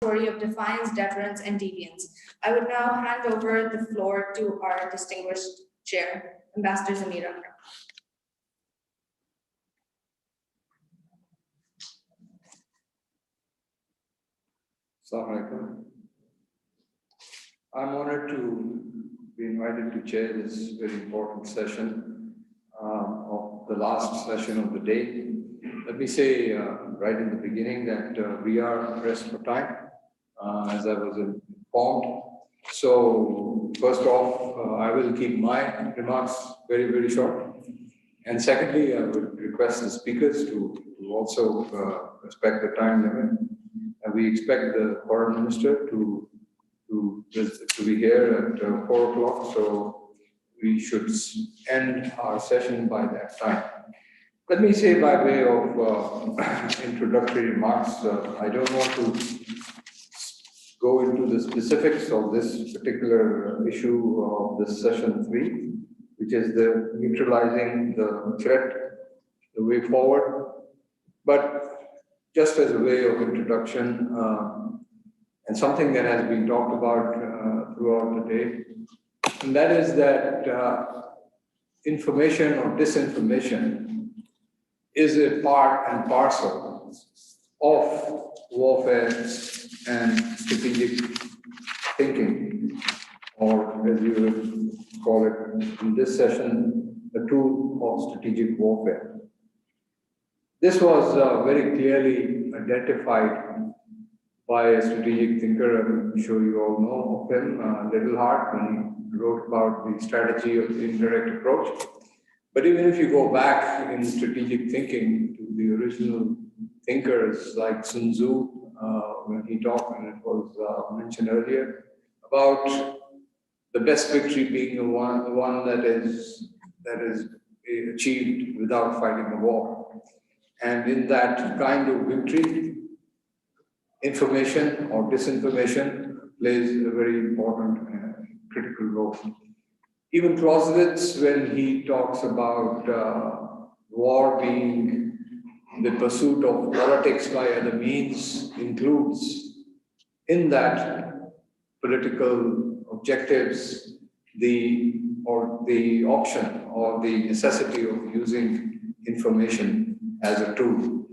story of defiance, deference, and deviance. I would now hand over the floor to our distinguished chair, Ambassador Zamir Akram. Assalamu alaikum. I'm honored to be invited to chair this very important session of the last session of the day. Let me say right in the beginning that we are pressed for time, as I was informed. So first off, I will keep my remarks very, very short. And secondly, I would request the speakers to also respect the time limit. And we expect the foreign minister to be here at 4 o'clock, so we should end our session by that time. Let me say by way of introductory remarks, I don't want to go into the specifics of this particular issue of this session 3, which is the neutralizing the threat, the way forward. But just as a way of introduction, and something that has been talked about throughout the day, and that is that information or disinformation is a part and parcel of warfare and strategic thinking, or as you would call it in this session, a tool of strategic warfare. This was very clearly identified by a strategic thinker. I'm sure you all know of him, Little Hart, when he wrote about the strategy of the indirect approach. But even if you go back in strategic thinking to the original thinkers like Sun Tzu, when he talked, and it was mentioned earlier, about the best victory being the one that is achieved without fighting a war. And in that kind of victory, information or disinformation plays a very important critical role. Even Clausewitz, when he talks about war being the pursuit of politics by other means, includes in that political objectives the option or the necessity of using information as a tool.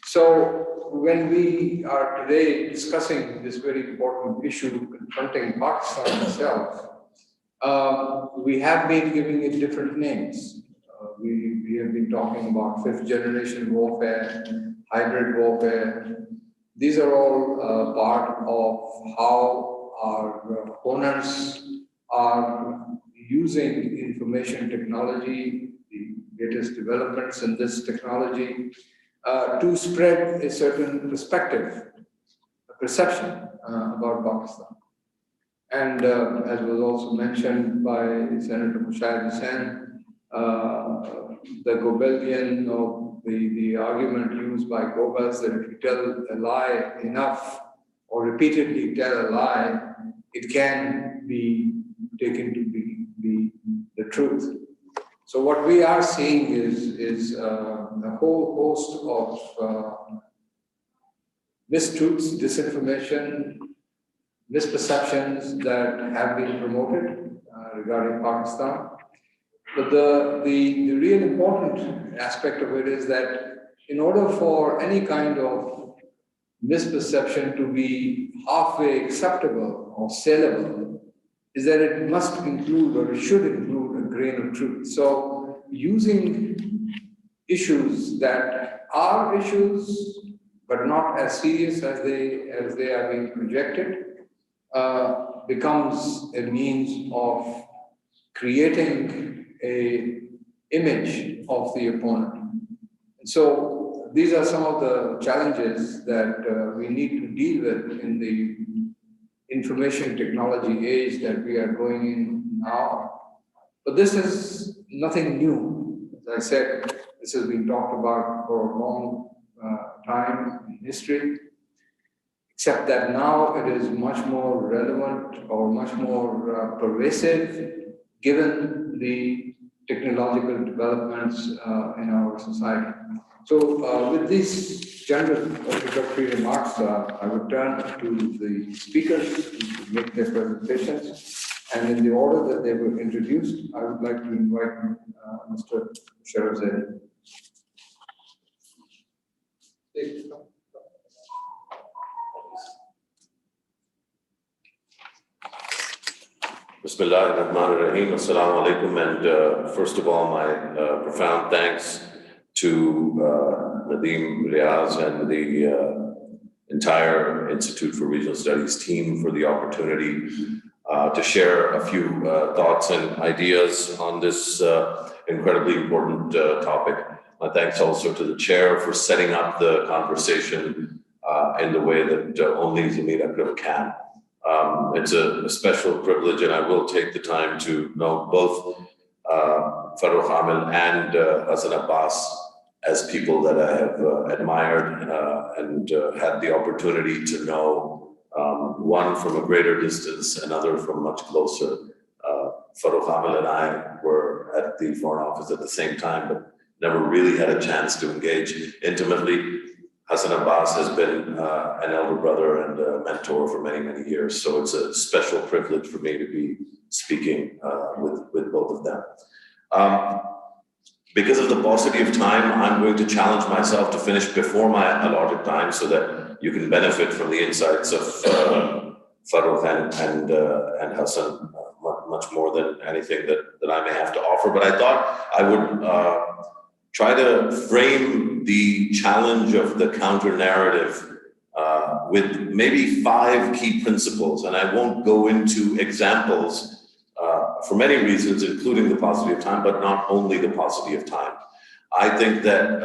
So when we are today discussing this very important issue confronting Pakistan itself, we have been giving it different names. We have been talking about fifth generation warfare, hybrid warfare. These are all part of how our opponents are using information technology, the latest developments in this technology, to spread a certain perspective, a perception about Pakistan. And as was also mentioned by Senator Mushahid Hussain, the Goebbelsian, or the argument used by Goebbels that if you tell a lie enough or repeatedly tell a lie, it can be taken to be the truth. So what we are seeing is a whole host of mistruths, disinformation, misperceptions that have been promoted regarding Pakistan. But the real important aspect of it is that in order for any kind of misperception to be halfway acceptable or saleable, is that it must include, or it should include, a grain of truth. So using issues that are issues, but not as serious as they are being projected, becomes a means of creating a image of the opponent. And so these are some of the challenges that we need to deal with in the information technology age that we are going in now. But this is nothing new. As I said, this has been talked about for a long time in history, except that now it is much more relevant or much more pervasive given the technological developments in our society. So with these general introductory remarks, I would turn to the speakers to make their presentations. And in the order that they were introduced, I would like to invite Mr. Sharafzadi. Bismillah ar-Rahman ar-Rahim. Assalamu alaikum. And first of all, my profound thanks to Nadeem Riaz and the entire Institute for Regional Studies team for the opportunity to share a few thoughts and ideas on this incredibly important topic. My thanks also to the chair for setting up the conversation in the way that only Zamir Akram can. It's a special privilege, and I will take the time to know both Farooq Amil and Hassan Abbas as people that I have admired and had the opportunity to know, one from a greater distance, another from much closer. Farooq Amil and I were at the Foreign Office at the same time, but never really had a chance to engage intimately. Hassan Abbas has been an elder brother and a mentor for many, many years. So it's a special privilege for me to be speaking with both of them. Because of the paucity of time, I'm going to challenge myself to finish before my allotted time so that you can benefit from the insights of Farooq and Hassan much more than anything that I may have to offer. But I thought I would try to frame the challenge of the counter-narrative with maybe 5 key principles, and I won't go into examples for many reasons, including the paucity of time, but not only the paucity of time. I think that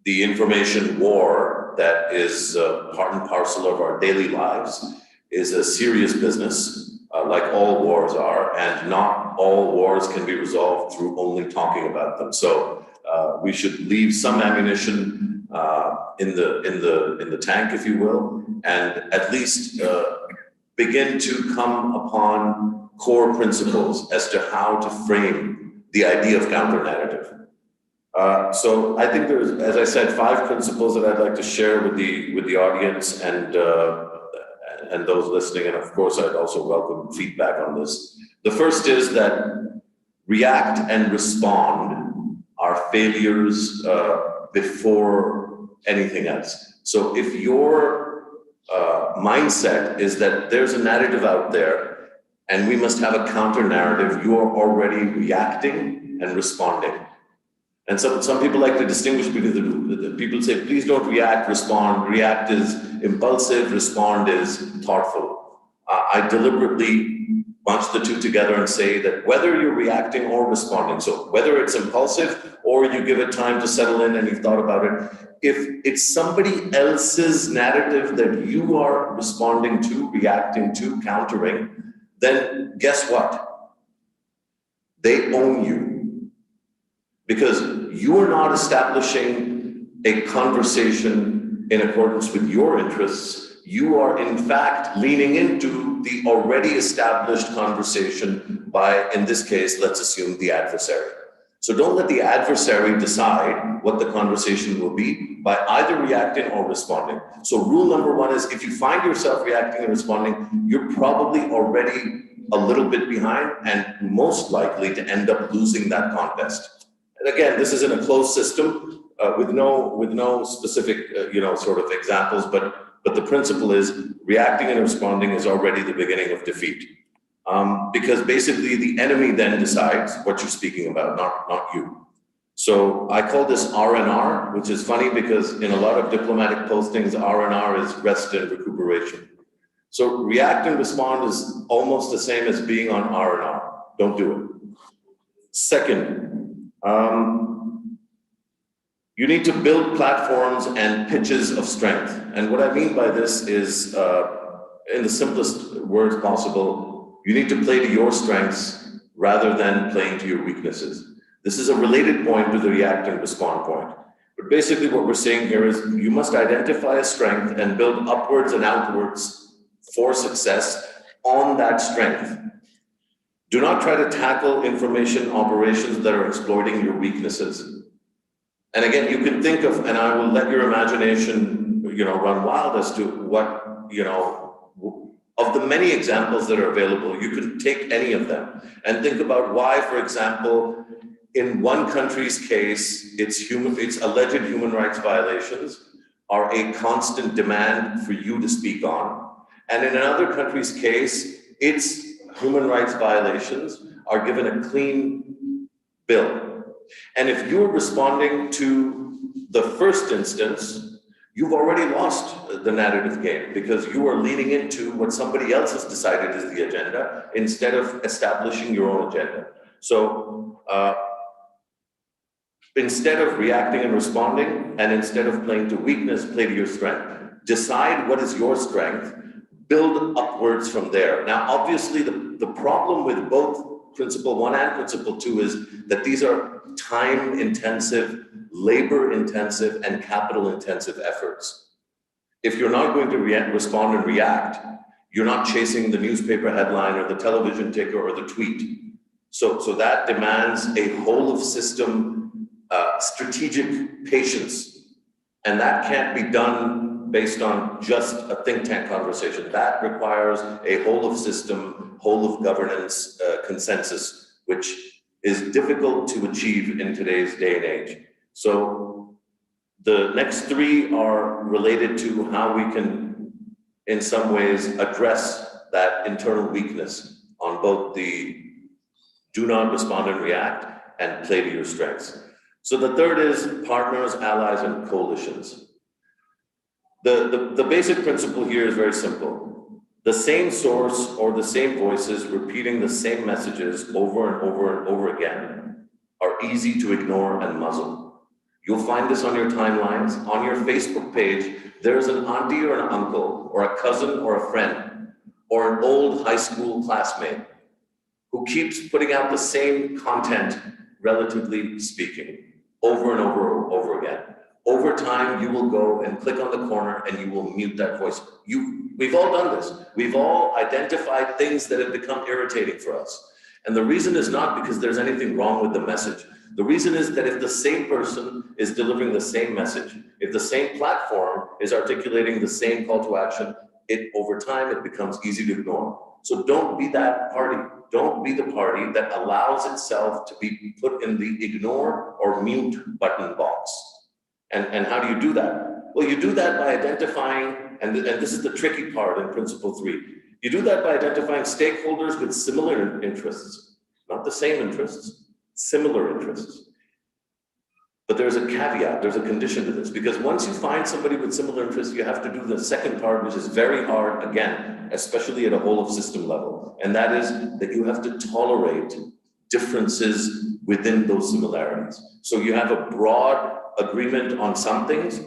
the information war that is part and parcel of our daily lives is a serious business, like all wars are, and not all wars can be resolved through only talking about them. So we should leave some ammunition in the tank, if you will, and at least begin to come upon core principles as to how to frame the idea of counter-narrative. So I think there's, as I said, 5 principles that I'd like to share with the audience and those listening, and of course I'd also welcome feedback on this. The first is that react and respond are failures before anything else. So if your mindset is that there's a narrative out there and we must have a counter narrative, you are already reacting and responding. And some people like to distinguish between the people say, please don't react, respond. React is impulsive, respond is thoughtful. I deliberately bunch the two together and say that whether you're reacting or responding, so whether it's impulsive or you give it time to settle in and you've thought about it, if it's somebody else's narrative that you are responding to, reacting to, countering, then guess what? They own you. Because you are not establishing a conversation in accordance with your interests. You are in fact leaning into the already established conversation by, in this case, let's assume the adversary. So don't let the adversary decide what the conversation will be by either reacting or responding. So rule number 1 is if you find yourself reacting and responding, you're probably already a little bit behind and most likely to end up losing that contest. And again, this is in a closed system with no specific sort of examples, but the principle is reacting and responding is already the beginning of defeat. Because basically the enemy then decides what you're speaking about, not you. So I call this R&R, which is funny because in a lot of diplomatic postings, R&R is rest and recuperation. So react and respond is almost the same as being on R&R. Don't do it. Second, you need to build platforms and pitches of strength. And what I mean by this is, in the simplest words possible, you need to play to your strengths rather than playing to your weaknesses. This is a related point to the react and respond point. But basically what we're saying here is you must identify a strength and build upwards and outwards for success on that strength. Do not try to tackle information operations that are exploiting your weaknesses. And again, you can think of, and I will let your imagination, run wild as to what, of the many examples that are available, you can take any of them and think about why, for example, in one country's case, it's alleged human rights violations are a constant demand for you to speak on. And in another country's case, its human rights violations are given a clean bill. And if you're responding to the first instance, you've already lost the narrative game because you are leaning into what somebody else has decided is the agenda instead of establishing your own agenda. So instead of reacting and responding, and instead of playing to weakness, play to your strength. Decide what is your strength, build upwards from there. Now, obviously, the problem with both Principle 1 and Principle 2 is that these are time-intensive, labor-intensive, and capital-intensive efforts. If you're not going to respond and react, you're not chasing the newspaper headline or the television ticker or the tweet. So that demands a whole-of-system strategic patience. And that can't be done based on just a think tank conversation. That requires a whole-of-system, whole-of-governance consensus, which is difficult to achieve in today's day and age. So the next three are related to how we can, in some ways, address that internal weakness on both the do not respond and react and play to your strengths. So the third is partners, allies, and coalitions. The basic principle here is very simple. The same source or the same voices repeating the same messages over and over and over again are easy to ignore and muzzle. You'll find this on your timelines. On your Facebook page, there's an auntie or an uncle or a cousin or a friend or an old high school classmate who keeps putting out the same content, relatively speaking, over and over again. Over time, you will go and click on the corner and you will mute that voice. We've all done this. We've all identified things that have become irritating for us. And the reason is not because there's anything wrong with the message. The reason is that if the same person is delivering the same message, if the same platform is articulating the same call to action, over time, it becomes easy to ignore. So don't be that party. Don't be the party that allows itself to be put in the ignore or mute button box. And how do you do that? Well, you do that by identifying, and this is the tricky part in Principle 3, you do that by identifying stakeholders with similar interests, not the same interests, similar interests. But there's a caveat, there's a condition to this, because once you find somebody with similar interests, you have to do the second part, which is very hard, again, especially at a whole-of-system level, and that is that you have to tolerate differences within those similarities. So you have a broad agreement on some things,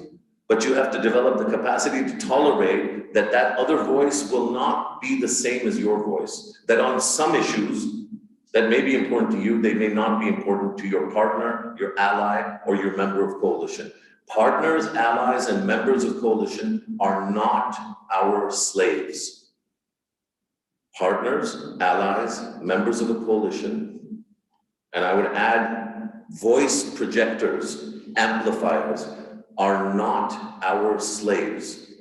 but you have to develop the capacity to tolerate that other voice will not be the same as your voice, that on some issues that may be important to you, they may not be important to your partner, your ally, or your member of coalition. Partners, allies, and members of coalition are not our slaves. Partners, allies, members of a coalition, and I would add voice projectors, amplifiers, are not our slaves.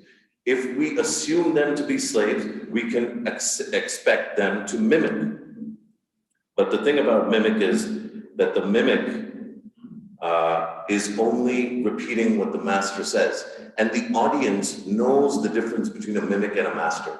If we assume them to be slaves, we can expect them to mimic. But the thing about mimic is that the mimic is only repeating what the master says. And the audience knows the difference between a mimic and a master.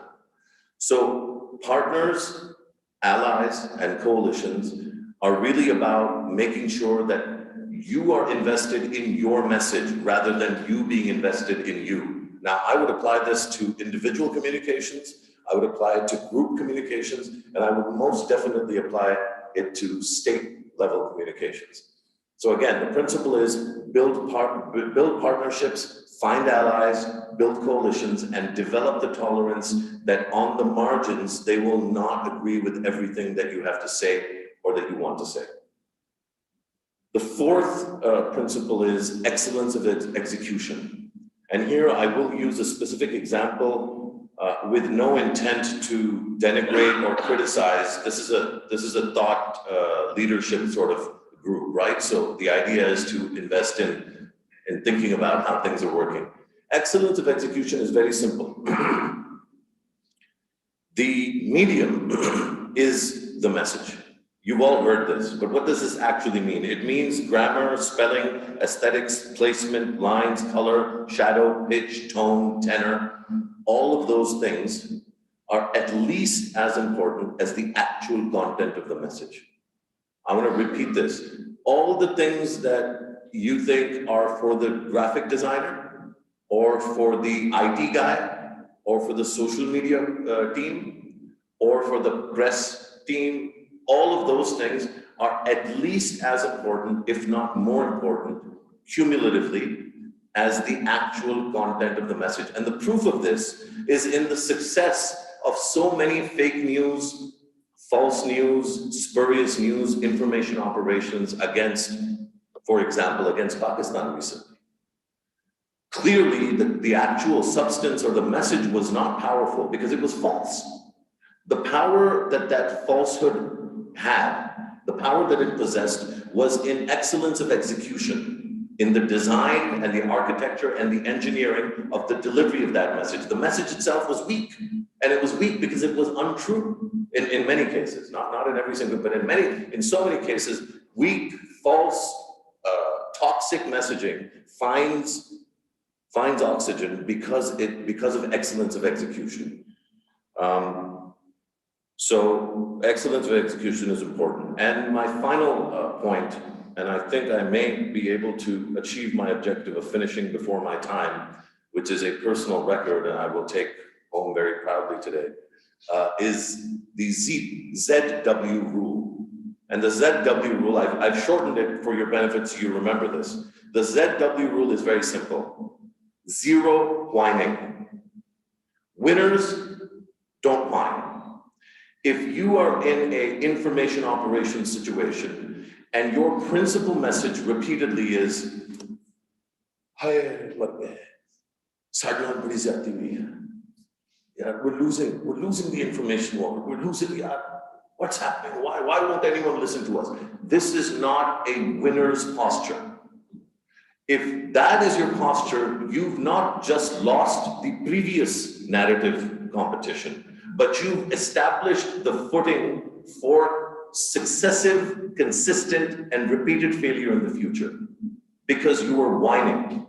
So partners, allies, and coalitions are really about making sure that you are invested in your message rather than you being invested in you. Now, I would apply this to individual communications, I would apply it to group communications, and I would most definitely apply it to state-level communications. So again, the principle is build partnerships, find allies, build coalitions, and develop the tolerance that on the margins, they will not agree with everything that you have to say or that you want to say. The fourth principle is excellence of execution. And here I will use a specific example with no intent to denigrate or criticize. This is a thought leadership sort of group, right? So the idea is to invest in in thinking about how things are working. Excellence of execution is very simple. The medium is the message. You've all heard this, but what does this actually mean? It means grammar, spelling, aesthetics, placement, lines, color, shadow, pitch, tone, tenor. All of those things are at least as important as the actual content of the message. I want to repeat this. All the things that you think are for the graphic designer, or for the IT guy, or for the social media team, or for the press team, all of those things are at least as important, if not more important, cumulatively, as the actual content of the message. And the proof of this is in the success of so many fake news, false news, spurious news, information operations against, for example, against Pakistan recently. Clearly, the actual substance or the message was not powerful because it was false. The power that that falsehood had, the power that it possessed, was in excellence of execution, in the design and the architecture and the engineering of the delivery of that message. The message itself was weak, and it was weak because it was untrue in many cases, not in every single, but in so many cases, weak, false, toxic messaging finds oxygen because of excellence of execution. So excellence of execution is important. And my final point, and I think I may be able to achieve my objective of finishing before my time, which is a personal record and I will take home very proudly today, is the ZW rule. And the ZW rule, I've shortened it for your benefit so you remember this. The ZW rule is very simple. Zero whining. Winners don't whine. If you are in an information operations situation and your principal message repeatedly is, we're losing the information war. We're losing what's happening? Why won't anyone listen to us? This is not a winner's posture. If that is your posture, you've not just lost the previous narrative competition, but you've established the footing for successive, consistent, and repeated failure in the future because you are whining.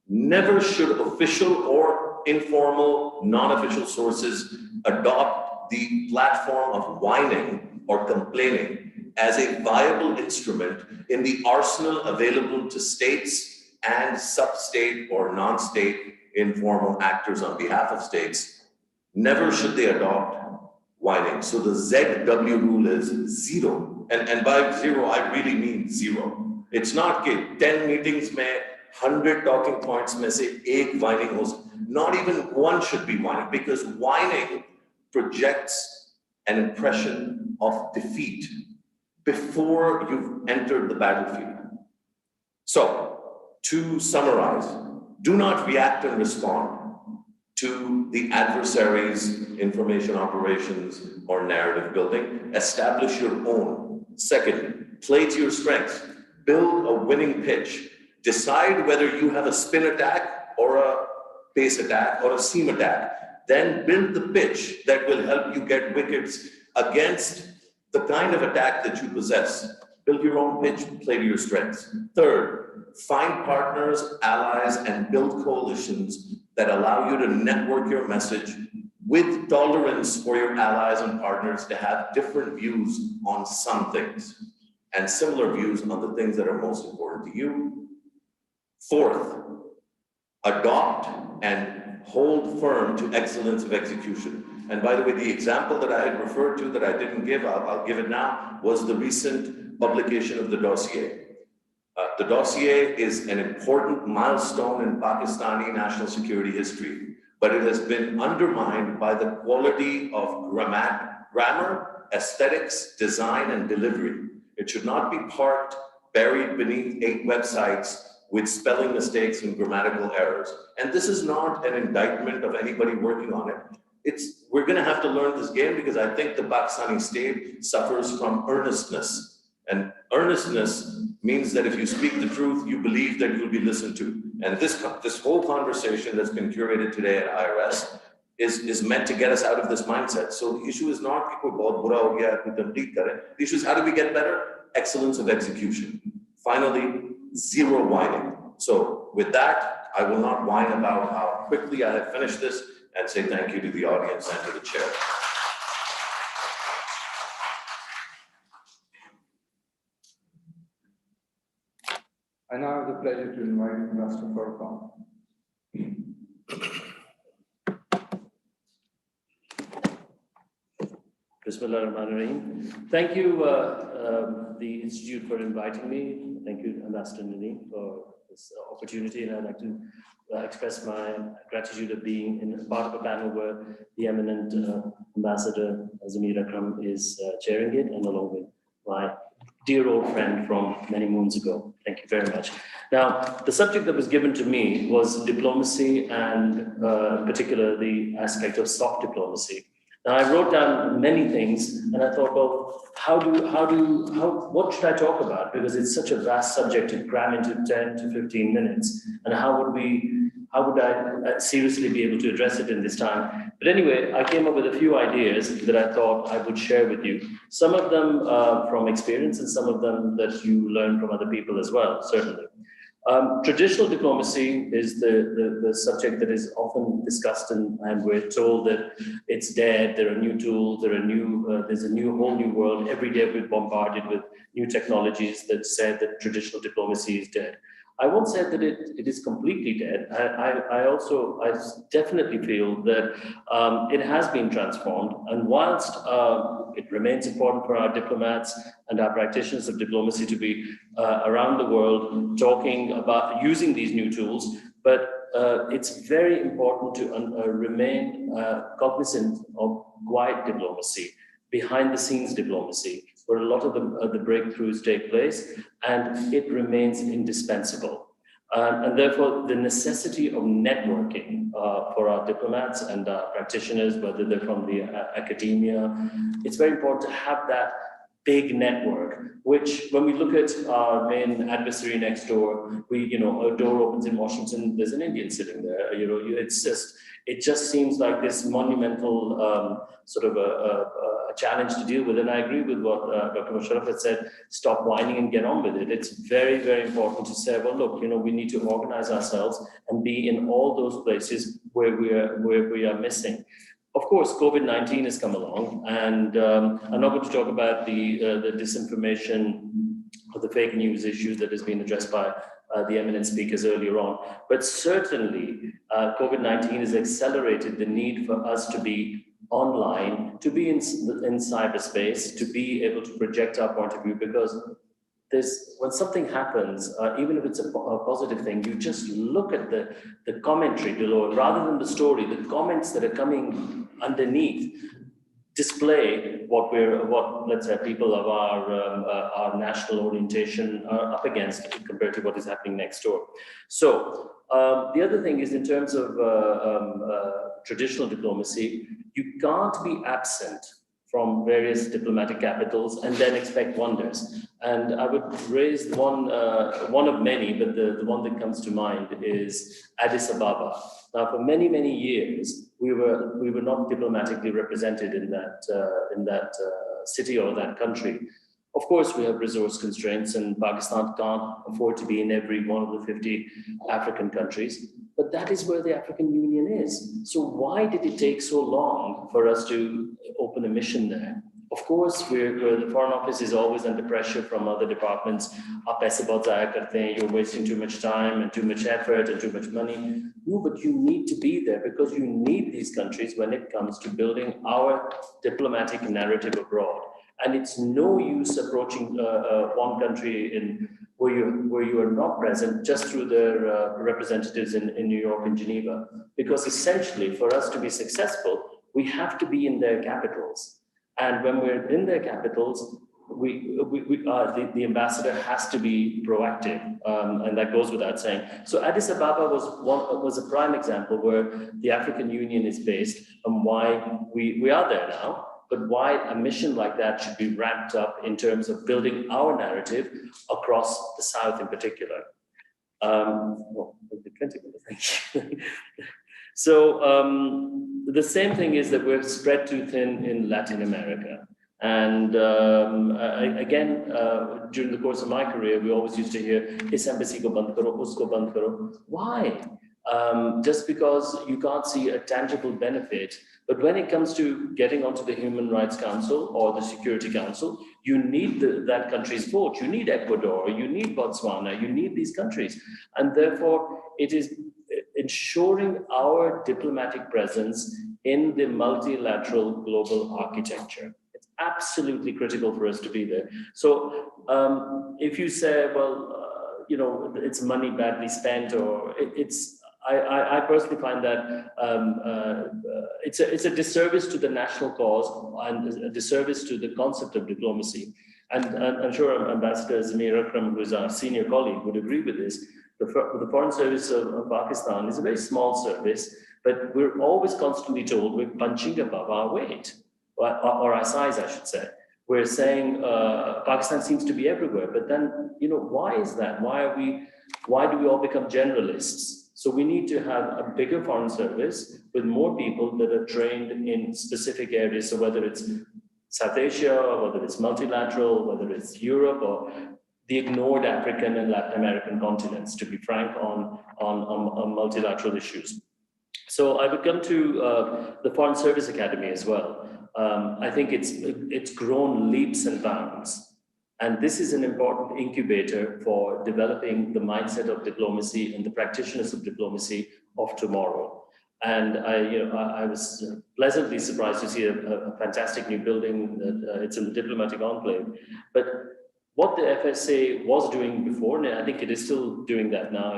Never should official or informal, non-official sources adopt the platform of whining or complaining as a viable instrument in the arsenal available to states and sub-state or non-state informal actors on behalf of states. Never should they adopt whining. So the ZW rule is zero. And by zero, I really mean zero. It's not 10 meetings mein, 100 talking points mein se ek whining hos. Not even one should be whining because whining projects an impression of defeat before you've entered the battlefield. So, to summarize, do not react and respond to the adversary's information operations or narrative building. Establish your own. Second, play to your strengths. Build a winning pitch. Decide whether you have a spin attack or a pace attack or a seam attack. Then build the pitch that will help you get wickets against the kind of attack that you possess. Build your own pitch, play to your strengths. Third, find partners, allies, and build coalitions that allow you to network your message with tolerance for your allies and partners to have different views on some things and similar views on the things that are most important to you. Fourth, adopt and hold firm to excellence of execution. And by the way, the example that I had referred to that I didn't give, I'll give it now, was the recent publication of the dossier. The dossier is an important milestone in Pakistani national security history, but it has been undermined by the quality of grammar, aesthetics, design, and delivery. It should not be buried beneath 8 websites with spelling mistakes and grammatical errors. And this is not an indictment of anybody working on it. We're going to have to learn this game because I think the Pakistani state suffers from earnestness And earnestness means that if you speak the truth, you believe that you'll be listened to. And this whole conversation that's been curated today at IRS is meant to get us out of this mindset. So the issue is not कि कोई बहुत बुरा हो गया, कोई तब्दील करे. The issue is how do we get better? Excellence of execution. Finally, zero whining. So with that, I will not whine about how quickly I have finished this and say thank you to the audience and to the chair. I now have the pleasure to invite Ambassador Farrakhan. Bismillahirrahmanirrahim. Thank you, the Institute, for inviting me. Thank you, Ambassador Nadeem, for this opportunity. And I'd like to express my gratitude of being in part of a panel where the eminent Ambassador Zamir Akram is chairing it, and along with my dear old friend from many moons ago. Thank you very much. Now, the subject that was given to me was diplomacy, and in particular the aspect of soft diplomacy. Now, I wrote down many things, and I thought, well, what should I talk about? Because it's such a vast subject to cram into 10 to 15 minutes, and how would I seriously be able to address it in this time? But anyway, I came up with a few ideas that I thought I would share with you. Some of them from experience, and some of them that you learn from other people as well, certainly. Traditional diplomacy is the subject that is often discussed, and we're told that it's dead. There are new tools. There's a whole new world. Every day we're bombarded with new technologies that say that traditional diplomacy is dead. I won't say that it is completely dead. I definitely feel that it has been transformed, and whilst it remains important for our diplomats and our practitioners of diplomacy to be around the world talking about using these new tools, but it's very important to remain cognizant of quiet diplomacy, behind the scenes diplomacy, where a lot of the breakthroughs take place, and it remains indispensable. And therefore, the necessity of networking for our diplomats and our practitioners, whether they're from the academia, it's very important to have that big network, which when we look at our main adversary next door, a door opens in Washington, there's an Indian sitting there, it just seems like this monumental sort of a challenge to deal with. And I agree with what Dr. Musharraf had said, stop whining and get on with it. It's very, very important to say, well, look, we need to organize ourselves and be in all those places where we are missing. Of course, COVID-19 has come along, and I'm not going to talk about the disinformation or the fake news issue that has been addressed by the eminent speakers earlier on. But certainly, COVID-19 has accelerated the need for us to be online, to be in cyberspace, to be able to project our point of view, because when something happens, even if it's a positive thing, you just look at the commentary below, rather than the story, the comments that are coming underneath display what let's say people of our national orientation are up against compared to what is happening next door. So the other thing is, in terms of traditional diplomacy, you can't be absent from various diplomatic capitals and then expect wonders. And I would raise one of many, but the one that comes to mind is Addis Ababa. Now, for many, many years, we were not diplomatically represented in that city or that country. Of course, we have resource constraints, and Pakistan can't afford to be in every one of the 50 African countries, but that is where the African Union is. So why did it take so long for us to open a mission there? Of course, where the Foreign Office is always under pressure from other departments. You're wasting too much time and too much effort and too much money. No, but you need to be there, because you need these countries when it comes to building our diplomatic narrative abroad. And it's no use approaching one country where you are not present just through their representatives in New York and Geneva. Because essentially, for us to be successful, we have to be in their capitals. And when we're in their capitals, the ambassador has to be proactive, and that goes without saying. So Addis Ababa was a prime example where the African Union is based, and why we are there now. but why a mission like that should be ramped up in terms of building our narrative across the South in particular. Well, 20 minutes, thank you. So the same thing is that we're spread too thin in Latin America. And again, during the course of my career, we always used to hear, "Is embassy ko band karo, usko band karo." Why? Just because you can't see a tangible benefit. But when it comes to getting onto the Human Rights Council or the Security Council, you need that country's vote. You need Ecuador, you need Botswana, you need these countries. And therefore, it is ensuring our diplomatic presence in the multilateral global architecture. It's absolutely critical for us to be there. So if you say, well, it's money badly spent, or I personally find that it's a disservice to the national cause and a disservice to the concept of diplomacy. And I'm sure Ambassador Zamir Akram, who is our senior colleague, would agree with this. The Foreign Service of Pakistan is a very small service, but we're always constantly told we're punching above our weight, or our size, I should say. We're saying Pakistan seems to be everywhere, but then, why is that? Why do we all become generalists? So we need to have a bigger foreign service with more people that are trained in specific areas. So whether it's South Asia, or whether it's multilateral, whether it's Europe, or the ignored African and Latin American continents, to be frank, on multilateral issues. So I would come to the Foreign Service Academy as well. I think it's grown leaps and bounds. And this is an important incubator for developing the mindset of diplomacy and the practitioners of diplomacy of tomorrow. And I was pleasantly surprised to see a fantastic new building that it's in the diplomatic enclave. But what the FSA was doing before, and I think it is still doing that now,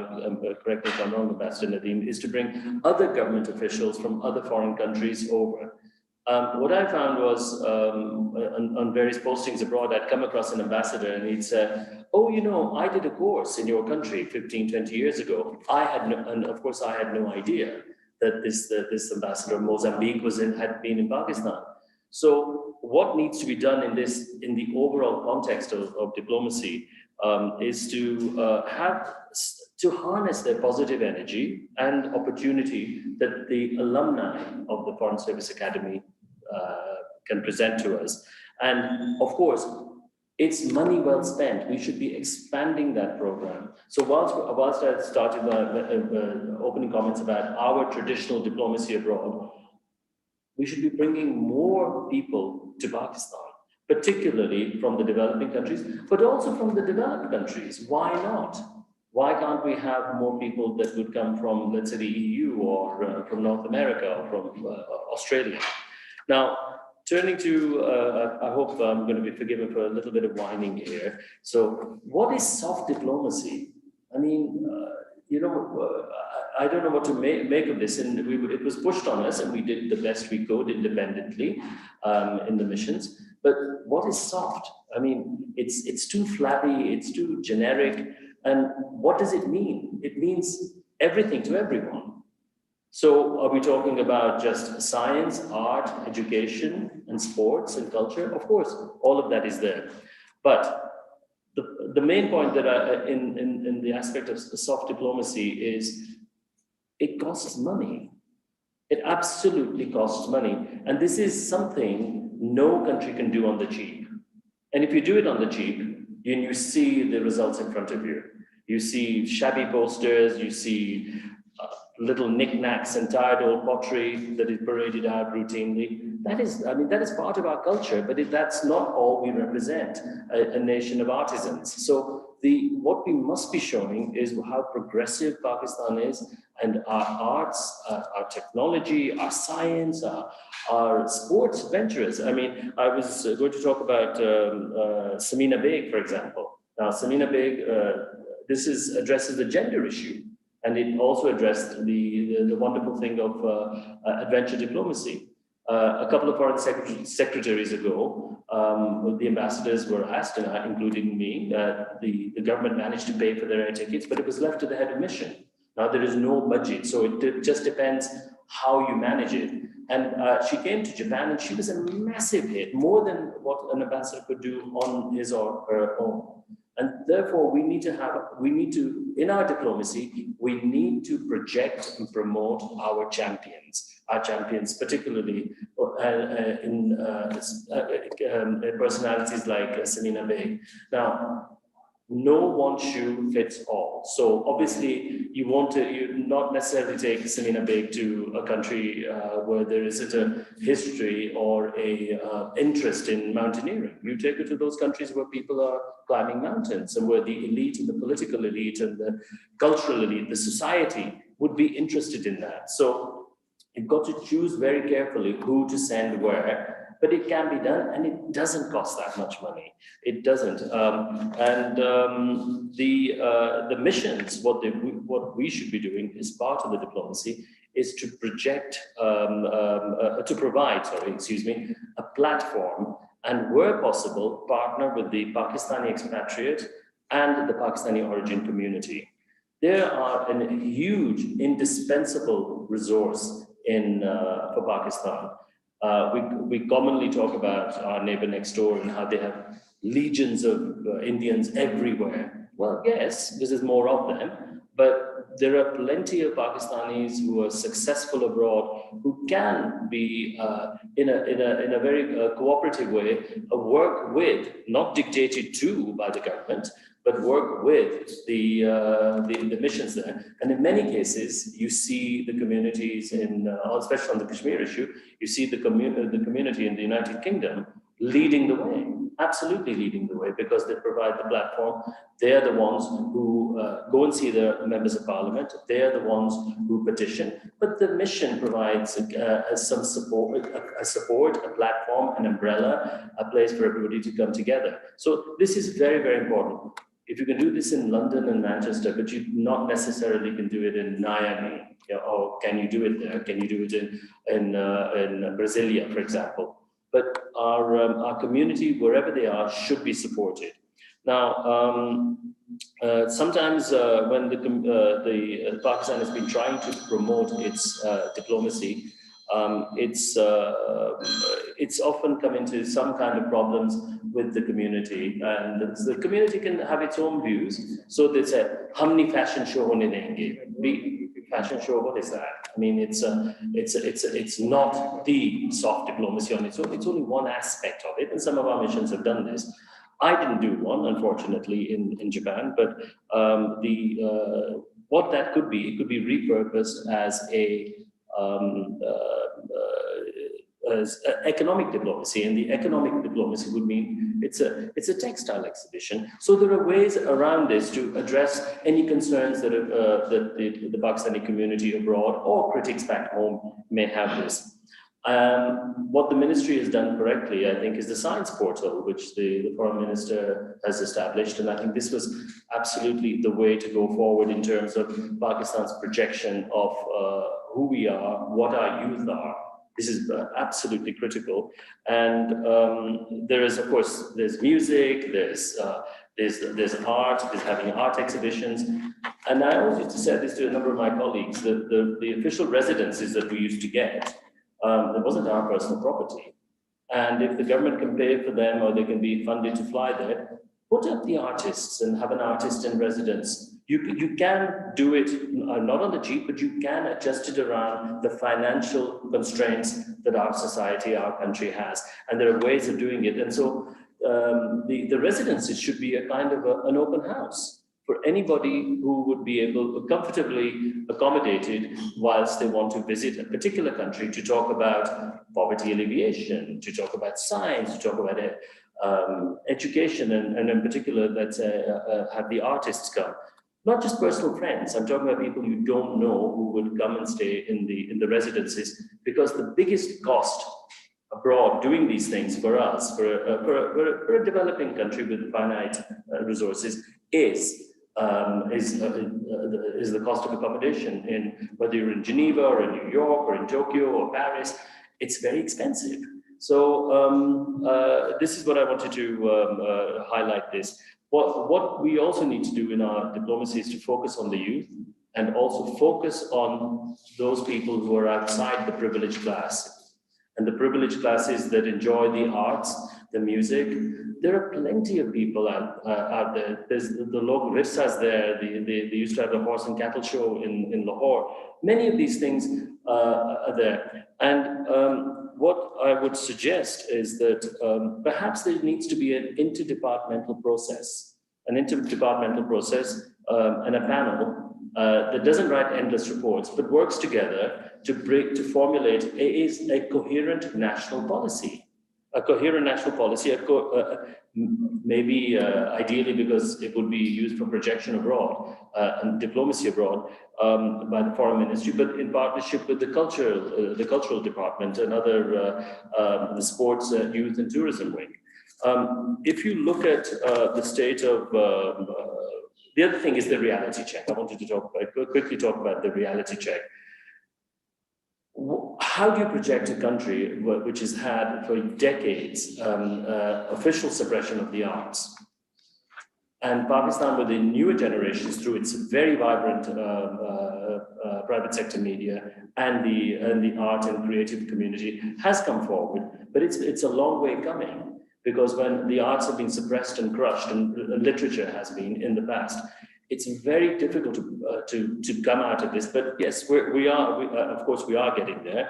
correct me if I'm wrong, Ambassador Nadeem, is to bring other government officials from other foreign countries over. What I found was on various postings abroad, I'd come across an ambassador and he'd say, "Oh, I did a course in your country 15, 20 years ago." And of course I had no idea that this ambassador of Mozambique had been in Pakistan. So what needs to be done in the overall context of diplomacy is to harness their positive energy and opportunity that the alumni of the Foreign Service Academy can present to us. And of course, it's money well spent. We should be expanding that program. So whilst I started my opening comments about our traditional diplomacy abroad, we should be bringing more people to Pakistan, particularly from the developing countries, but also from the developed countries. Why not? Why can't we have more people that would come from, let's say, the EU, or from North America, or from Australia? Now, turning to, I hope I'm going to be forgiven for a little bit of whining here. So what is soft diplomacy? I mean, I don't know what to make of this. And it was pushed on us, and we did the best we could independently in the missions. But what is soft? I mean, it's too flabby, it's too generic. And what does it mean? It means everything to everyone. So are we talking about just science, art, education, and sports and culture? Of course, all of that is there. But the main point that in the aspect of soft diplomacy is it costs money. It absolutely costs money. And this is something no country can do on the cheap. And if you do it on the cheap, and you see the results in front of you, you see shabby posters, you see little knickknacks and tired old pottery that is paraded out routinely. That is part of our culture, but that's not all we represent, a nation of artisans. So what we must be showing is how progressive Pakistan is, and our arts, our technology, our science, our sports ventures. I mean, I was going to talk about Samina Beg, for example. Now, Samina Beg, this addresses the gender issue. And it also addressed the wonderful thing of adventure diplomacy. A couple of foreign secretaries ago, the ambassadors were asked, including me, that the government managed to pay for their air tickets, but it was left to the head of mission. Now there is no budget, so it just depends how you manage it. And she came to Japan, and she was a massive hit, more than what an ambassador could do on his or her own. And therefore, in our diplomacy, we need to project and promote our champions particularly in personalities like Selina Beg. Now, no one shoe fits all. So obviously, you not necessarily take Selina Beg to a country where there isn't a history or a interest in mountaineering. You take her to those countries where people are climbing mountains and where the elite and the political elite and the cultural elite, the society would be interested in that. So you've got to choose very carefully who to send where. But it can be done, and it doesn't cost that much money. It doesn't. The missions, what we should be doing as part of the diplomacy is to provide a platform, and where possible, partner with the Pakistani expatriate and the Pakistani origin community. They are a huge, indispensable resource for Pakistan. We commonly talk about our neighbor next door and how they have legions of Indians everywhere. Well, yes, this is more of them, but there are plenty of Pakistanis who are successful abroad who can be in a very cooperative way work with, not dictated to by the government, but work with the missions there. And in many cases, you see the communities especially on the Kashmir issue, you see the community in the United Kingdom leading the way, absolutely leading the way, because they provide the platform. They're the ones who go and see the members of parliament. They're the ones who petition, but the mission provides some support, a platform, an umbrella, a place for everybody to come together. So this is very, very important. If you can do this in London and Manchester, but you not necessarily can do it in Miami, or can you do it there? Can you do it in Brasilia, for example? But our community, wherever they are, should be supported. Now, sometimes when the Pakistan has been trying to promote its diplomacy, it's often come into some kind of problems with the community, and the community can have its own views. So they say, "How many fashion show hone denge?" Fashion show, what is that? I mean, it's not the soft diplomacy on its own. It's only one aspect of it, and some of our missions have done this. I didn't do one, unfortunately, in Japan, but what that could be, it could be repurposed as as economic diplomacy, and the economic diplomacy would mean it's a textile exhibition. So there are ways around this to address any concerns that the Pakistani community abroad or critics back home may have this. What the ministry has done correctly, I think, is the science portal, which the foreign minister has established. And I think this was absolutely the way to go forward in terms of Pakistan's projection of who we are, what our youth are. This is absolutely critical. And there is, of course, there's music, there's art, there's having art exhibitions. And I always used to say this to a number of my colleagues, that the official residences that we used to get, it wasn't our personal property. And if the government can pay for them or they can be funded to fly there, put up the artists and have an artist in residence. You can do it, not on the cheap, but you can adjust it around the financial constraints that our society, our country has. And there are ways of doing it. And so the residences should be a kind of an open house for anybody who would be able to comfortably accommodated whilst they want to visit a particular country to talk about poverty alleviation, to talk about science, to talk about education, and in particular, let's have the artists come. Not just personal friends, I'm talking about people you don't know who would come and stay in the residences, because the biggest cost abroad doing these things for us, for a developing country with finite resources, is the cost of accommodation, in whether you're in Geneva or in New York or in Tokyo or Paris. It's very expensive. So this is what I wanted to highlight this. What we also need to do in our diplomacy is to focus on the youth, and also focus on those people who are outside the privileged class. and the privileged classes that enjoy the arts, the music. There are plenty of people out there. There's the local Rissas there. They used to have a horse and cattle show in Lahore. Many of these things are there. And what I would suggest is that perhaps there needs to be an interdepartmental process, and a panel that doesn't write endless reports, but works together to formulate a coherent national policy. Maybe ideally because it would be used for projection abroad and diplomacy abroad by the foreign ministry, but in partnership with the cultural department and other the sports, youth and tourism wing. If you look at the state of the other thing is the reality check. I wanted to quickly talk about the reality check. How do you project a country which has had for decades official suppression of the arts? And Pakistan, with the newer generations, through its very vibrant private sector media and the art and creative community, has come forward, but it's a long way coming. Because when the arts have been suppressed and crushed, and literature has been in the past, it's very difficult to come out of this. But yes, of course we are getting there.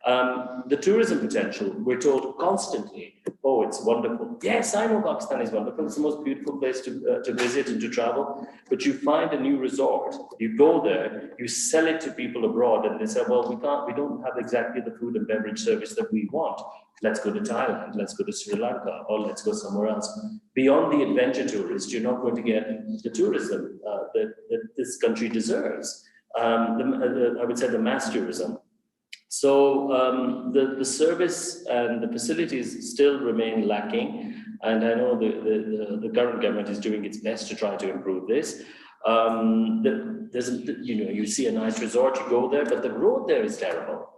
The tourism potential, we're told constantly, oh, it's wonderful. Yes, I know Pakistan is wonderful. It's the most beautiful place to visit and to travel. But you find a new resort, you go there, you sell it to people abroad, and they say, well, we don't have exactly the food and beverage service that we want. Let's go to Thailand, let's go to Sri Lanka, or let's go somewhere else. Beyond the adventure tourist, you're not going to get the tourism that this country deserves. I would say the mass tourism. So the service and the facilities still remain lacking, and I know the current government is doing its best to try to improve this. You see a nice resort, you go there, but the road there is terrible.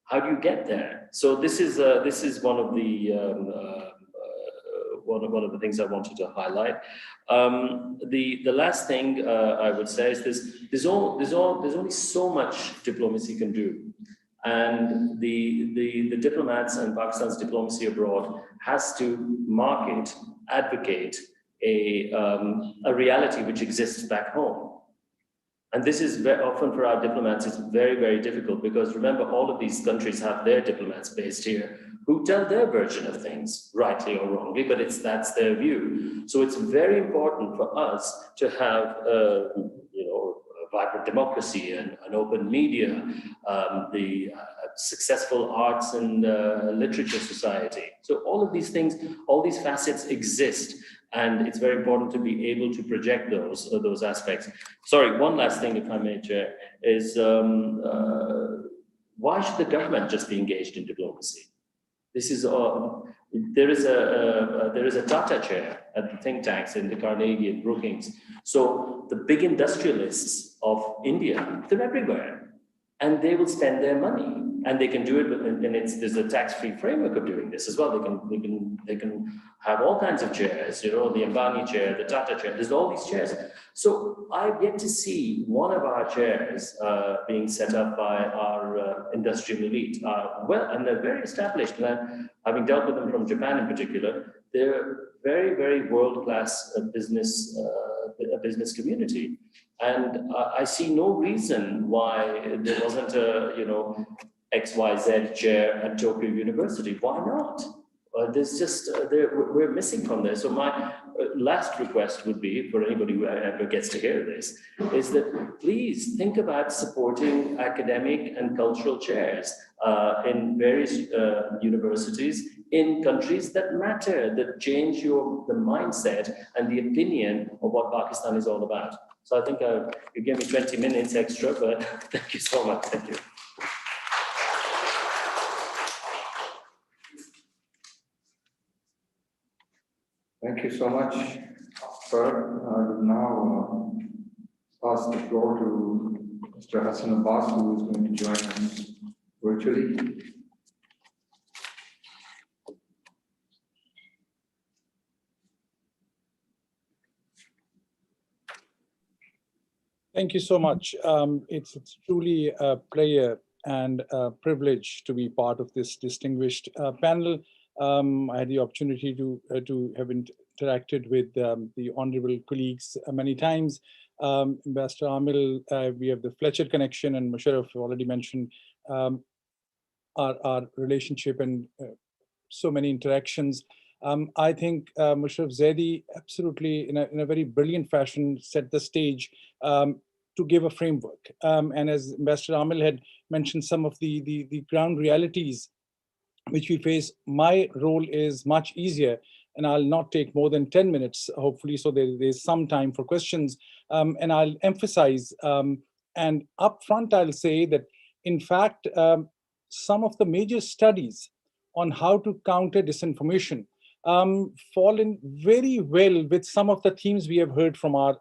How do you get there? So this is one of the one of the things I wanted to highlight. The last thing I would say is there's only so much diplomacy can do. And the diplomats and Pakistan's diplomacy abroad has to market, advocate a reality which exists back home. And this is very often for our diplomats, it's very, very difficult because remember, all of these countries have their diplomats based here who tell their version of things, rightly or wrongly, but that's their view. So it's very important for us to have, vibrant democracy and an open media, the successful arts and literature society. So all of these things, all these facets exist, and it's very important to be able to project those aspects. Sorry, one last thing, if I may, Chair, is why should the government just be engaged in diplomacy? This is there is a Tata chair at the think tanks in the Carnegie and Brookings. So the big industrialists of India, they're everywhere, and they will spend their money, and they can do it. And there's a tax-free framework of doing this as well. They can have all kinds of chairs. The Ambani chair, the Tata chair. There's all these chairs. So I've yet to see one of our chairs being set up by our industrial elite. And they're very established. And having dealt with them from Japan in particular, they're very, very world-class business community. And I see no reason why there wasn't a, XYZ chair at Tokyo University. Why not? There's just, we're missing from there. So my last request would be, for anybody who ever gets to hear this, is that please think about supporting academic and cultural chairs in various universities in countries that matter, that change the mindset and the opinion of what Pakistan is all about. So I think you gave me 20 minutes extra, but thank you so much. Thank you. Thank you so much, sir. I will now pass the floor to Mr. Hassan Abbas, who is going to join us virtually. Thank you so much. It's truly a pleasure and privilege to be part of this distinguished panel. I had the opportunity to have interacted with the honorable colleagues many times. Ambassador Amil, we have the Fletcher connection, and Musharraf already mentioned our relationship and so many interactions. I think Musharraf Zaidi absolutely, in a very brilliant fashion, set the stage to give a framework. And as Ambassador Amil had mentioned, some of the ground realities which we face, my role is much easier, and I'll not take more than 10 minutes, hopefully, so there's some time for questions. And I'll emphasize, and upfront, I'll say that, in fact, some of the major studies on how to counter disinformation fall in very well with some of the themes we have heard from our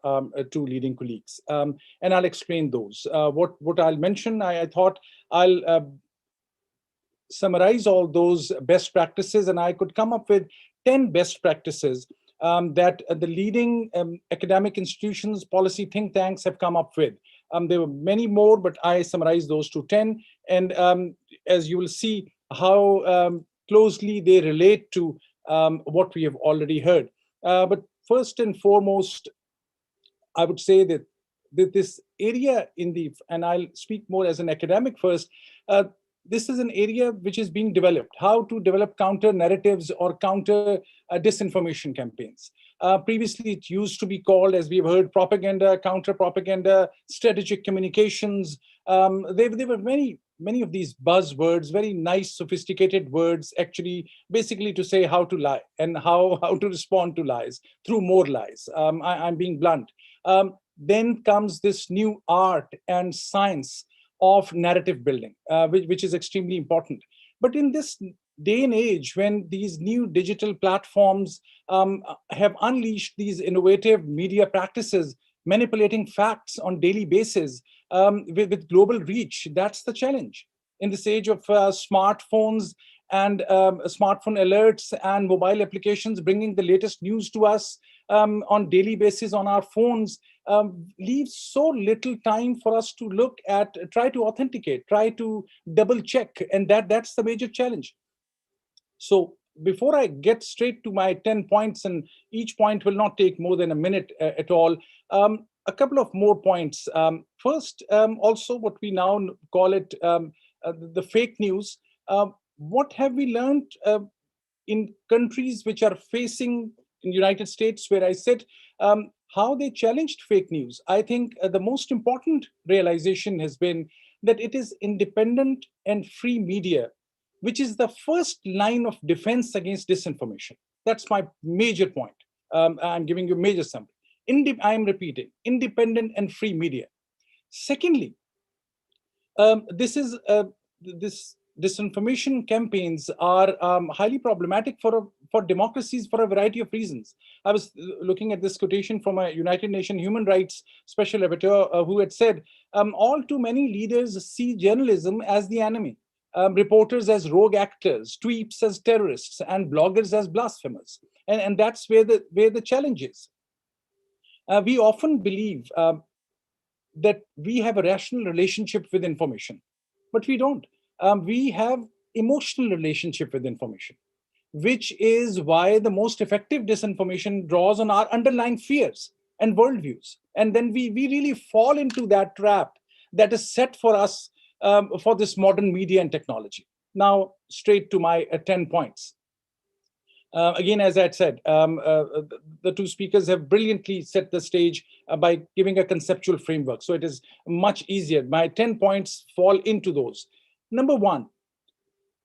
two leading colleagues. And I'll explain those. What I'll mention, I thought I'll summarize all those best practices, and I could come up with 10 best practices that the leading academic institutions, policy think tanks have come up with. There were many more, but I summarized those to 10. And as you will see how closely they relate to what we have already heard. But first and foremost, I would say that this area and I'll speak more as an academic first, this is an area which is being developed, how to develop counter narratives or counter disinformation campaigns. Previously, it used to be called, as we've heard, propaganda, counter propaganda, strategic communications. There were many of these buzzwords, very nice, sophisticated words, actually, basically to say how to lie and how to respond to lies through more lies. I'm being blunt. Then comes this new art and science of narrative building, which is extremely important. But in this day and age, when these new digital platforms have unleashed these innovative media practices, manipulating facts on daily basis with global reach, that's the challenge. In this age of smartphones and smartphone alerts and mobile applications bringing the latest news to us on daily basis on our phones, leaves so little time for us to look at, try to authenticate, try to double check, and that's the major challenge. So before I get straight to my 10 points, and each point will not take more than a minute at all, a couple of more points. First, also what we now call it the fake news. What have we learned in countries which are facing, in the United States where I sit, how they challenged fake news? I think the most important realization has been that it is independent and free media which is the first line of defense against disinformation. That's my major point. I'm giving you a major summary. I'm repeating, independent and free media. Secondly, this disinformation campaigns are highly problematic for democracies for a variety of reasons. I was looking at this quotation from a United Nations Human Rights Special Rapporteur who had said, all too many leaders see journalism as the enemy, reporters as rogue actors, tweets as terrorists, and bloggers as blasphemers. And that's where the challenge is. We often believe that we have a rational relationship with information, but we don't. We have emotional relationship with information, which is why the most effective disinformation draws on our underlying fears and worldviews. And then we really fall into that trap that is set for us for this modern media and technology. Now, straight to my 10 points. Again, as I had said, the two speakers have brilliantly set the stage by giving a conceptual framework. So it is much easier. My 10 points fall into those. Number one,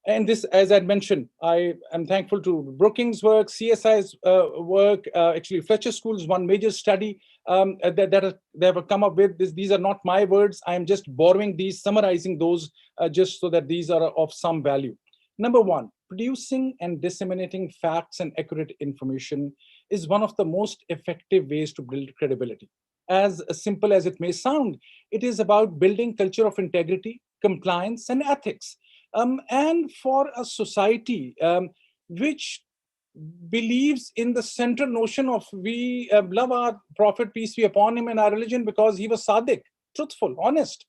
and this, as I mentioned, I am thankful to Brookings' work, CSI's work, actually Fletcher School's one major study that they have come up with. These are not my words. I am just borrowing these, summarizing those just so that these are of some value. Number one, producing and disseminating facts and accurate information is one of the most effective ways to build credibility. As simple as it may sound, it is about building culture of integrity, compliance, and ethics. And for a society which believes in the central notion of we love our prophet, peace be upon him, and our religion because he was Sadiq, truthful, honest.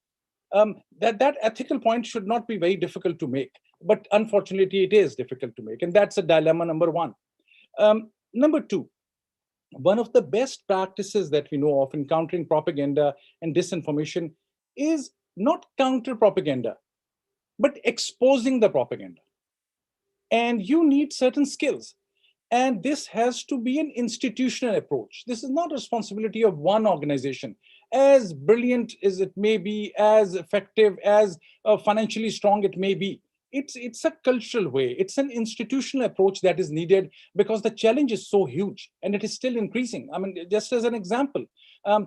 That ethical point should not be very difficult to make, but unfortunately it is difficult to make, and that's a dilemma number one. Number two, one of the best practices that we know of in countering propaganda and disinformation is not counter propaganda, but exposing the propaganda. And you need certain skills. And this has to be an institutional approach. This is not a responsibility of one organization. As brilliant as it may be, as effective, as financially strong it may be, it's a cultural way. It's an institutional approach that is needed because the challenge is so huge and it is still increasing. I mean, just as an example,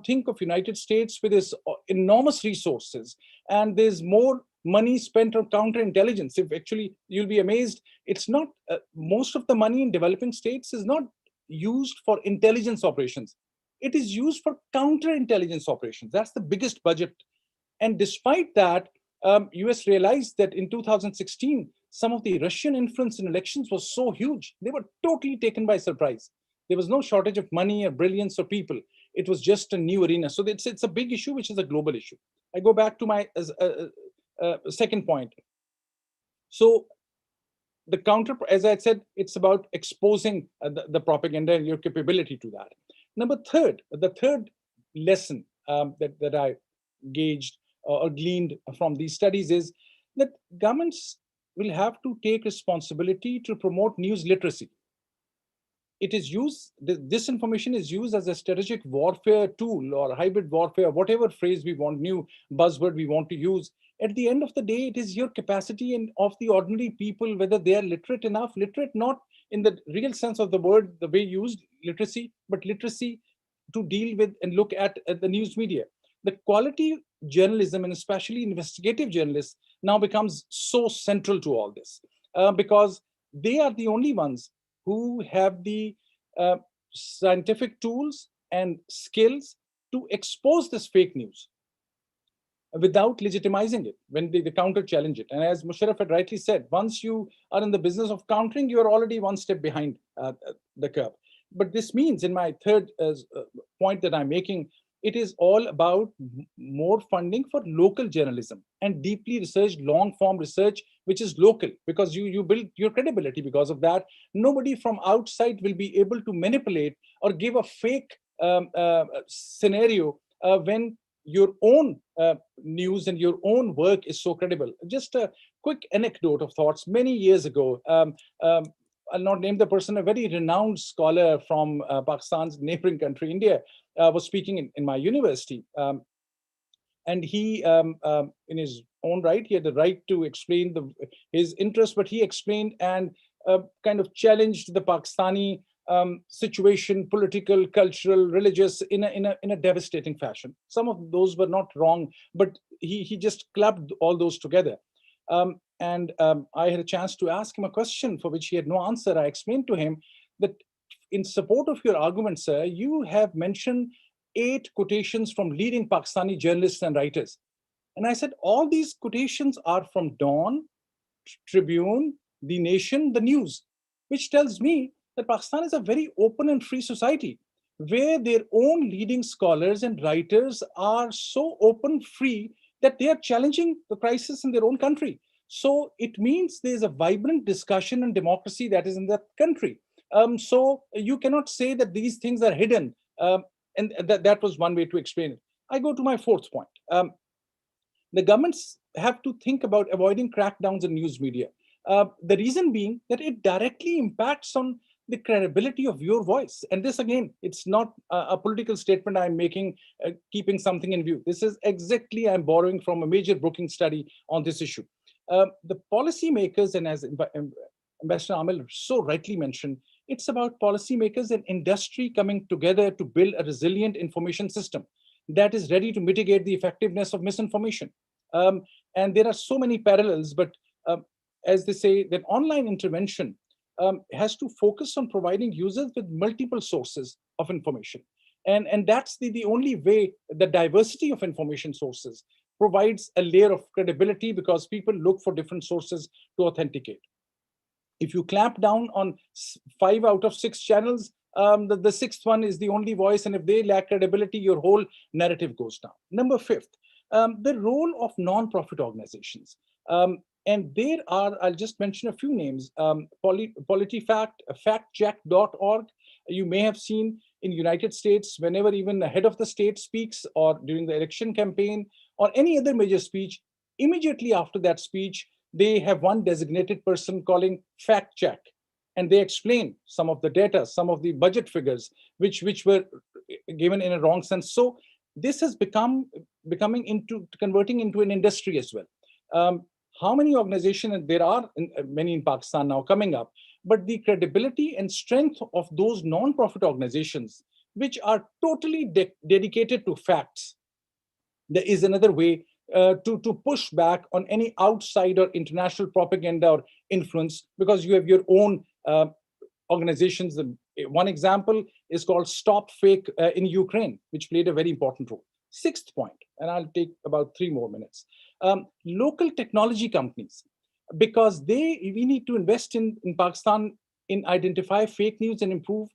think of United States with its enormous resources, and there's more money spent on counterintelligence. If actually you'll be amazed, it's not most of the money in developing states is not used for intelligence operations. It is used for counterintelligence operations. That's the biggest budget. And despite that, US realized that in 2016, some of the Russian influence in elections was so huge. They were totally taken by surprise. There was no shortage of money or brilliance or people. It was just a new arena. So it's a big issue, which is a global issue. I go back to my second point. So the counter, as I said, it's about exposing the propaganda and your capability to that. The third lesson that I gauged or gleaned from these studies is that governments will have to take responsibility to promote news literacy. Disinformation is used as a strategic warfare tool or hybrid warfare, whatever phrase we want, new buzzword we want to use. At the end of the day, it is your capacity and of the ordinary people, whether they are literate enough, literate not in the real sense of the word, the way used literacy, but literacy to deal with and look at the news media. The quality journalism, and especially investigative journalists, now becomes so central to all this because they are the only ones who have the scientific tools and skills to expose this fake news without legitimizing it when they counter challenge it. And as Musharraf had rightly said, once you are in the business of countering, you are already one step behind the curve. But this means, in my third point that I'm making, it is all about more funding for local journalism and deeply researched long-form research, which is local, because you build your credibility because of that. Nobody from outside will be able to manipulate or give a fake scenario when your own news and your own work is so credible. Just a quick anecdote of thoughts. Many years ago, I'll not name the person, a very renowned scholar from Pakistan's neighboring country, India, was speaking in my university. And he, in his own right, he had the right to explain his interest, but he explained and kind of challenged the Pakistani situation, political, cultural, religious, in a devastating fashion. Some of those were not wrong, but he just clubbed all those together. I had a chance to ask him a question for which he had no answer. I explained to him that in support of your argument, sir, you have mentioned 8 quotations from leading Pakistani journalists and writers. And I said, all these quotations are from Dawn, Tribune, The Nation, The News, which tells me that Pakistan is a very open and free society where their own leading scholars and writers are so open, free, that they are challenging the crisis in their own country. So it means there's a vibrant discussion and democracy that is in that country. So you cannot say that these things are hidden. And that was one way to explain it. I go to my fourth point. The governments have to think about avoiding crackdowns in news media. The reason being that it directly impacts on the credibility of your voice. And this, again, it's not a political statement I'm making, keeping something in view. This is exactly, I'm borrowing from a major Brookings study on this issue. The policymakers, and as Ambassador Amil so rightly mentioned, it's about policymakers and industry coming together to build a resilient information system that is ready to mitigate the effectiveness of misinformation. And there are so many parallels, but as they say, that online intervention has to focus on providing users with multiple sources of information. And that's the only way the diversity of information sources provides a layer of credibility, because people look for different sources to authenticate. If you clamp down on 5 out of 6 channels, the 6th one is the only voice, and if they lack credibility, your whole narrative goes down. Number 5th, The role of non-profit organizations. And there are, I'll just mention a few names, PolitiFact, factcheck.org. You may have seen in United States, whenever even the head of the state speaks or during the election campaign or any other major speech, immediately after that speech, they have one designated person calling fact check. And they explain some of the data, some of the budget figures, which were given in a wrong sense. So this has converting into an industry as well. How many organizations, and there are many in Pakistan now coming up, but the credibility and strength of those non-profit organizations, which are totally dedicated to facts, there is another way to push back on any outside or international propaganda or influence, because you have your own organizations. One example is called Stop Fake in Ukraine, which played a very important role. Sixth point, and I'll take about 3 more minutes. Local technology companies, because we need to invest in Pakistan in identify fake news and improve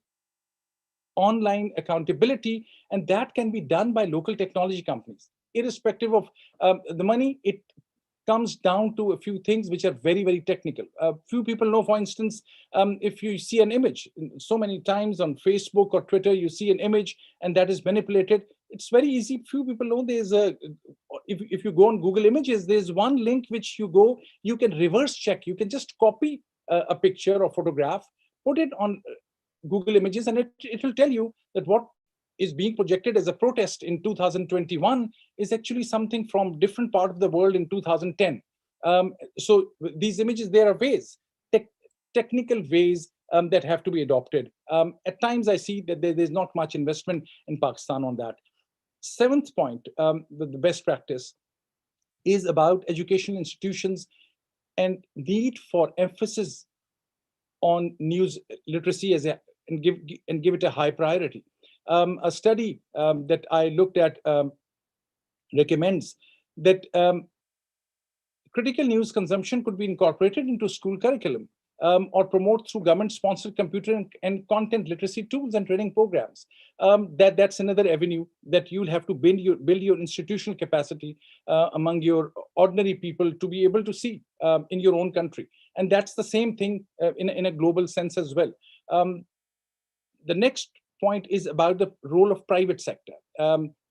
online accountability, and that can be done by local technology companies. Irrespective of the money, it comes down to a few things which are very, very technical. Few people know, for instance, if you see an image, so many times on Facebook or Twitter, you see an image and that is manipulated. It's very easy. Few people know there's if you go on Google Images, there's one link which you can reverse check. You can just copy a picture or photograph, put it on Google Images, and it will tell you that what is being projected as a protest in 2021 is actually something from different part of the world in 2010. So these images, there are ways, technical ways that have to be adopted. At times I see that there's not much investment in Pakistan on that. Seventh point, the best practice is about educational institutions and need for emphasis on news literacy and give it a high priority. A study that I looked at recommends that critical news consumption could be incorporated into school curriculum or promote through government-sponsored computer and content literacy tools and training programs. That's another avenue that you'll have to build your institutional capacity among your ordinary people to be able to see in your own country. And that's the same thing in a global sense as well. The next point is about the role of private sector.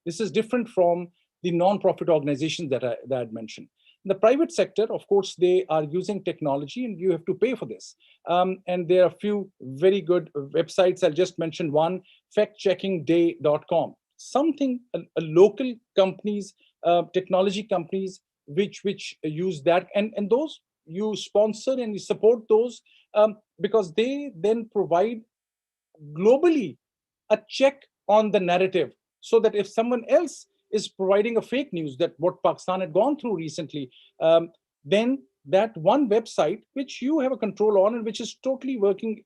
This is different from the non-profit organizations that I had mentioned. The private sector, of course, they are using technology and you have to pay for this. And there are a few very good websites. I'll just mention one, factcheckingday.com. Something, a local companies, technology companies, which use that. And those you sponsor and you support those because they then provide globally a check on the narrative, so that if someone else is providing a fake news that what Pakistan had gone through recently, then that one website which you have a control on and which is totally working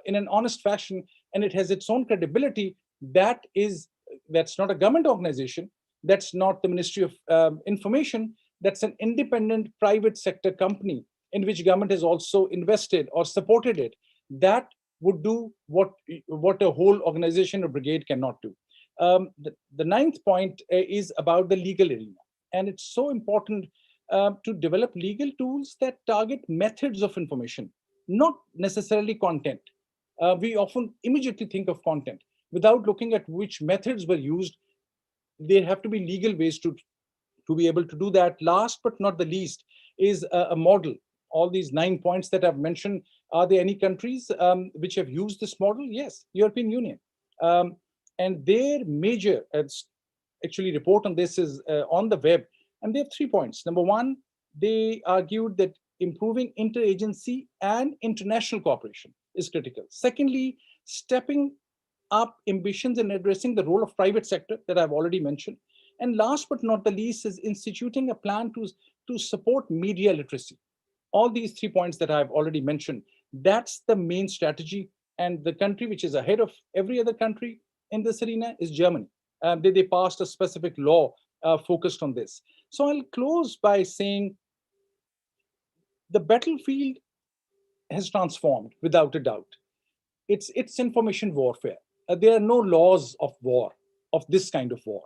in an honest fashion and it has its own credibility, that's not a government organization, that's not the Ministry of Information, that's an independent private sector company in which government has also invested or supported it. That would do what a whole organization or brigade cannot do. The ninth point is about the legal arena. And it's so important to develop legal tools that target methods of information, not necessarily content. We often immediately think of content without looking at which methods were used. There have to be legal ways to be able to do that. Last but not the least is a model. All these 9 points that I've mentioned, are there any countries which have used this model? Yes, European Union. And their major actually report on this is on the web. And they have 3 points. Number one, they argued that improving interagency and international cooperation is critical. Secondly, stepping up ambitions and addressing the role of private sector that I've already mentioned. And last but not the least is instituting a plan to support media literacy. All these 3 points that I've already mentioned, that's the main strategy. And the country which is ahead of every other country in this arena is Germany. They passed a specific law focused on this. So I'll close by saying the battlefield has transformed without a doubt. It's information warfare. There are no laws of war, of this kind of war.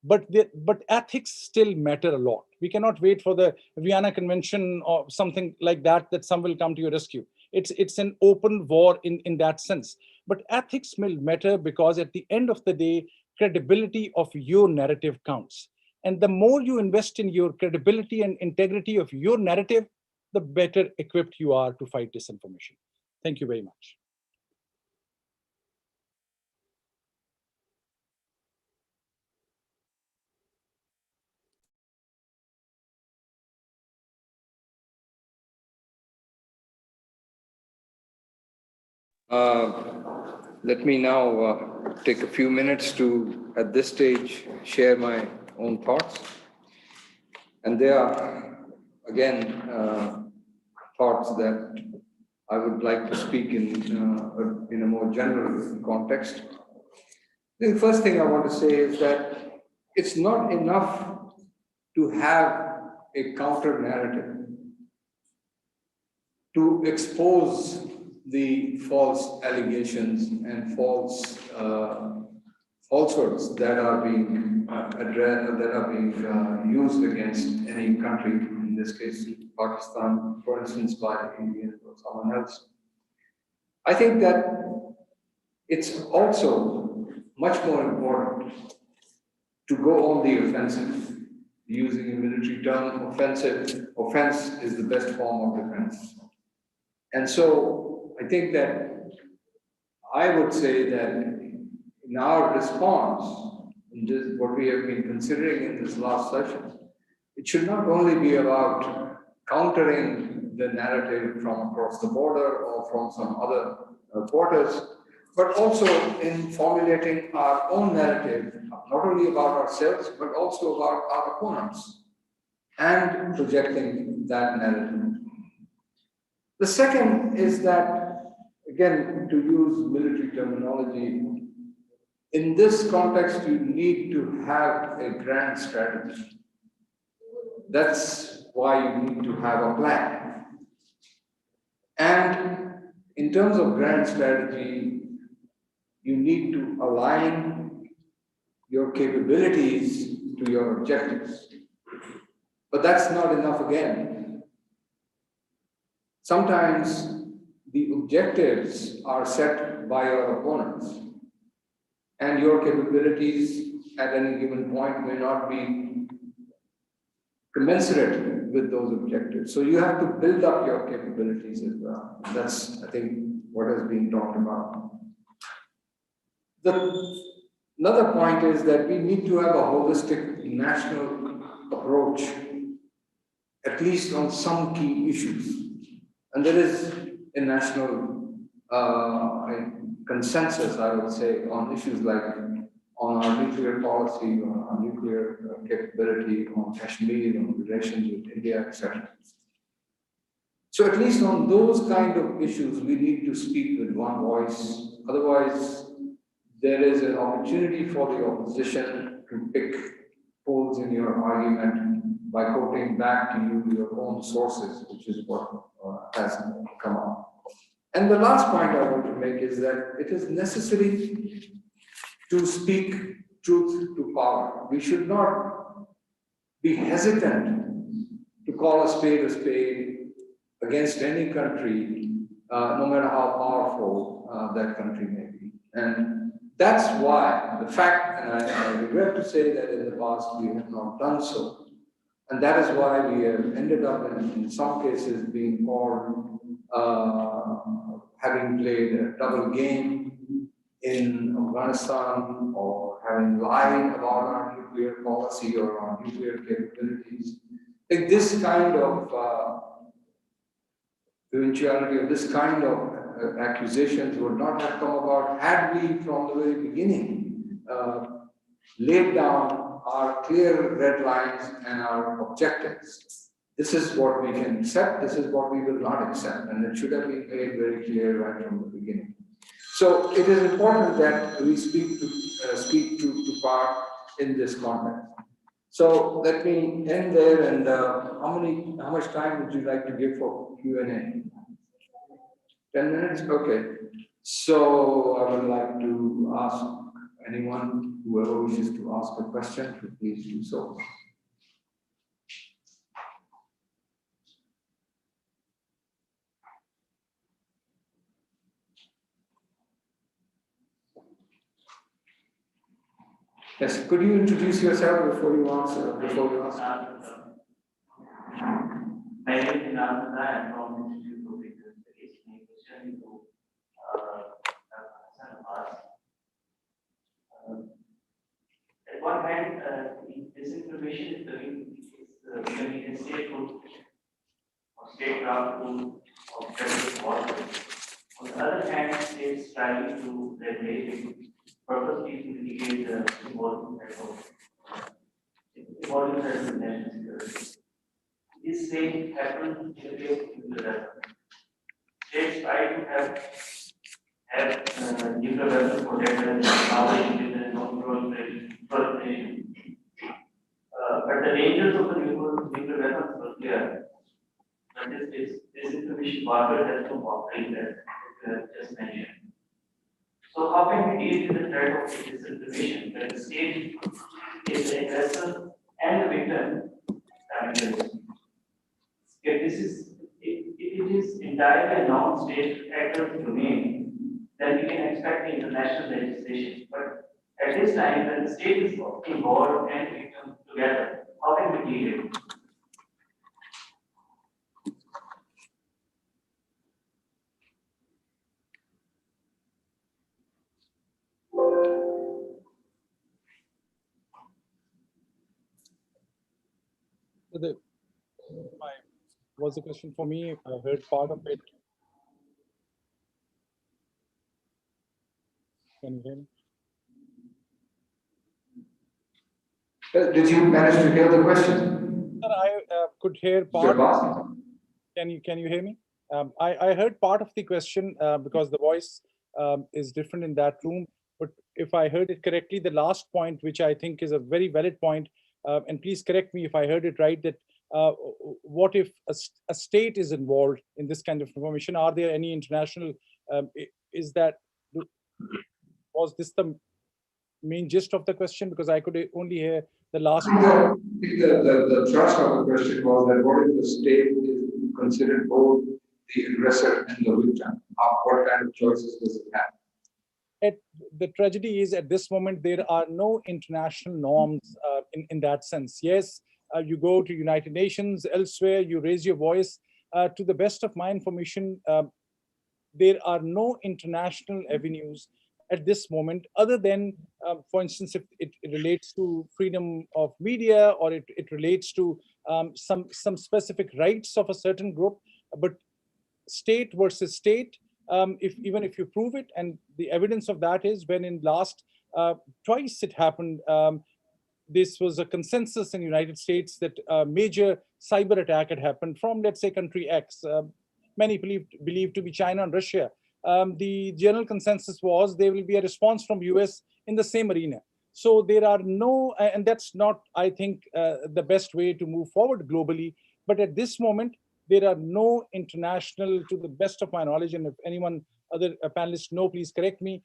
but ethics still matter a lot. We cannot wait for the Vienna Convention or something like that, that some will come to your rescue. It's an open war in that sense. But ethics will matter because at the end of the day, credibility of your narrative counts. And the more you invest in your credibility and integrity of your narrative, the better equipped you are to fight disinformation. Thank you very much. Let me now take a few minutes to, at this stage, share my own thoughts. And they are, again, thoughts that I would like to speak in a more general context. The first thing I want to say is that it's not enough to have a counter narrative to expose the false allegations and falsehoods that are being used against any country, in this case Pakistan, for instance, by Indians or someone else. I think that it's also much more important to go on the offensive. Using a military term, offense is the best form of defense. And so I think that I would say that in our response, in this, what we have been considering in this last session, it should not only be about countering the narrative from across the border or from some other quarters, but also in formulating our own narrative, not only about ourselves, but also about our opponents, and projecting that narrative. The second is that, again, to use military terminology, in this context, you need to have a grand strategy. That's why you need to have a plan. And in terms of grand strategy, you need to align your capabilities to your objectives. But that's not enough again. Sometimes the objectives are set by your opponents, and your capabilities at any given point may not be commensurate with those objectives. So you have to build up your capabilities as well. That's, I think, what has been talked about. Another point is that we need to have a holistic national approach, at least on some key issues. And there is a national consensus, I would say, on issues like on our nuclear policy, on our nuclear capability, on Kashmir, on relations with India, etc. So at least on those kind of issues, we need to speak with one voice. Otherwise, there is an opportunity for the opposition to pick holes in your argument by quoting back to you your own sources, which is what has come up. And the last point I want to make is that it is necessary to speak truth to power. We should not be hesitant to call a spade against any country, no matter how powerful that country may be. And that's why the fact, and I regret to say that in the past we have not done so. And that is why we have ended up in some cases being called having played a double game in Afghanistan, or having lied about our nuclear policy or our nuclear capabilities. Like this kind of eventuality of this kind of accusations would not have come about had we from the very beginning laid down our clear red lines and our objectives. This is what we can accept, this is what we will not accept, and it should have been made very clear right from the beginning. So it is important that we speak to power in this context. So let me end there, and how much time would you like to give for Q&A? 10 minutes? Okay. So I would like to ask anyone whoever wishes to ask a question, please do so. Yes, could you introduce yourself before you answer? My name is Nanda. I am from Institute of Business Studies. My question is to Islamabad. At one hand, disinformation is becoming a state food or statecraft tool of terrorist warfare. On the other hand, states striving to regulate it purposely to mitigate the evolving threats to national security. This same happened in the case of nuclear weapons. States try to have nuclear weapons protected knowledge with a non-proliferation. But the dangers of the nuclear weapons were clear. But disinformation warfare has no boundary that you have just mentioned. So how can we deal with the threat of disinformation when the state is the aggressor and the victim simultaneously? If it is entirely a non-state actor's domain, then we can expect international legislation. But at this time, when the state is involved and victim together, how can we deal it? Was the question for me? I heard part of it. Can you hear me? Did you manage to hear the question? Sir, I could hear Mr. part. Abbas? Can you hear me? I heard part of the question because the voice is different in that room. But if I heard it correctly, the last point, which I think is a very valid point, and please correct me if I heard it right, that what if a state is involved in this kind of information? Are there any international? Was this the main gist of the question? Because I could only hear the last. I think the thrust of the question was that what if the state is considered both the aggressor and the victim? What kind of choices does it have? The tragedy is at this moment, there are no international norms in that sense. Yes, you go to United Nations, elsewhere, you raise your voice. To the best of my information, there are no international avenues at this moment, other than, for instance, if it relates to freedom of media or it relates to some specific rights of a certain group, but state versus state, even if you prove it, and the evidence of that is when in last twice it happened, this was a consensus in the United States that a major cyber attack had happened from, let's say, country X. Many believed to be China and Russia. The general consensus was there will be a response from US in the same arena. So there are no, and that's not, I think, the best way to move forward globally. But at this moment, there are no international, to the best of my knowledge, and if anyone, other panelists know, please correct me.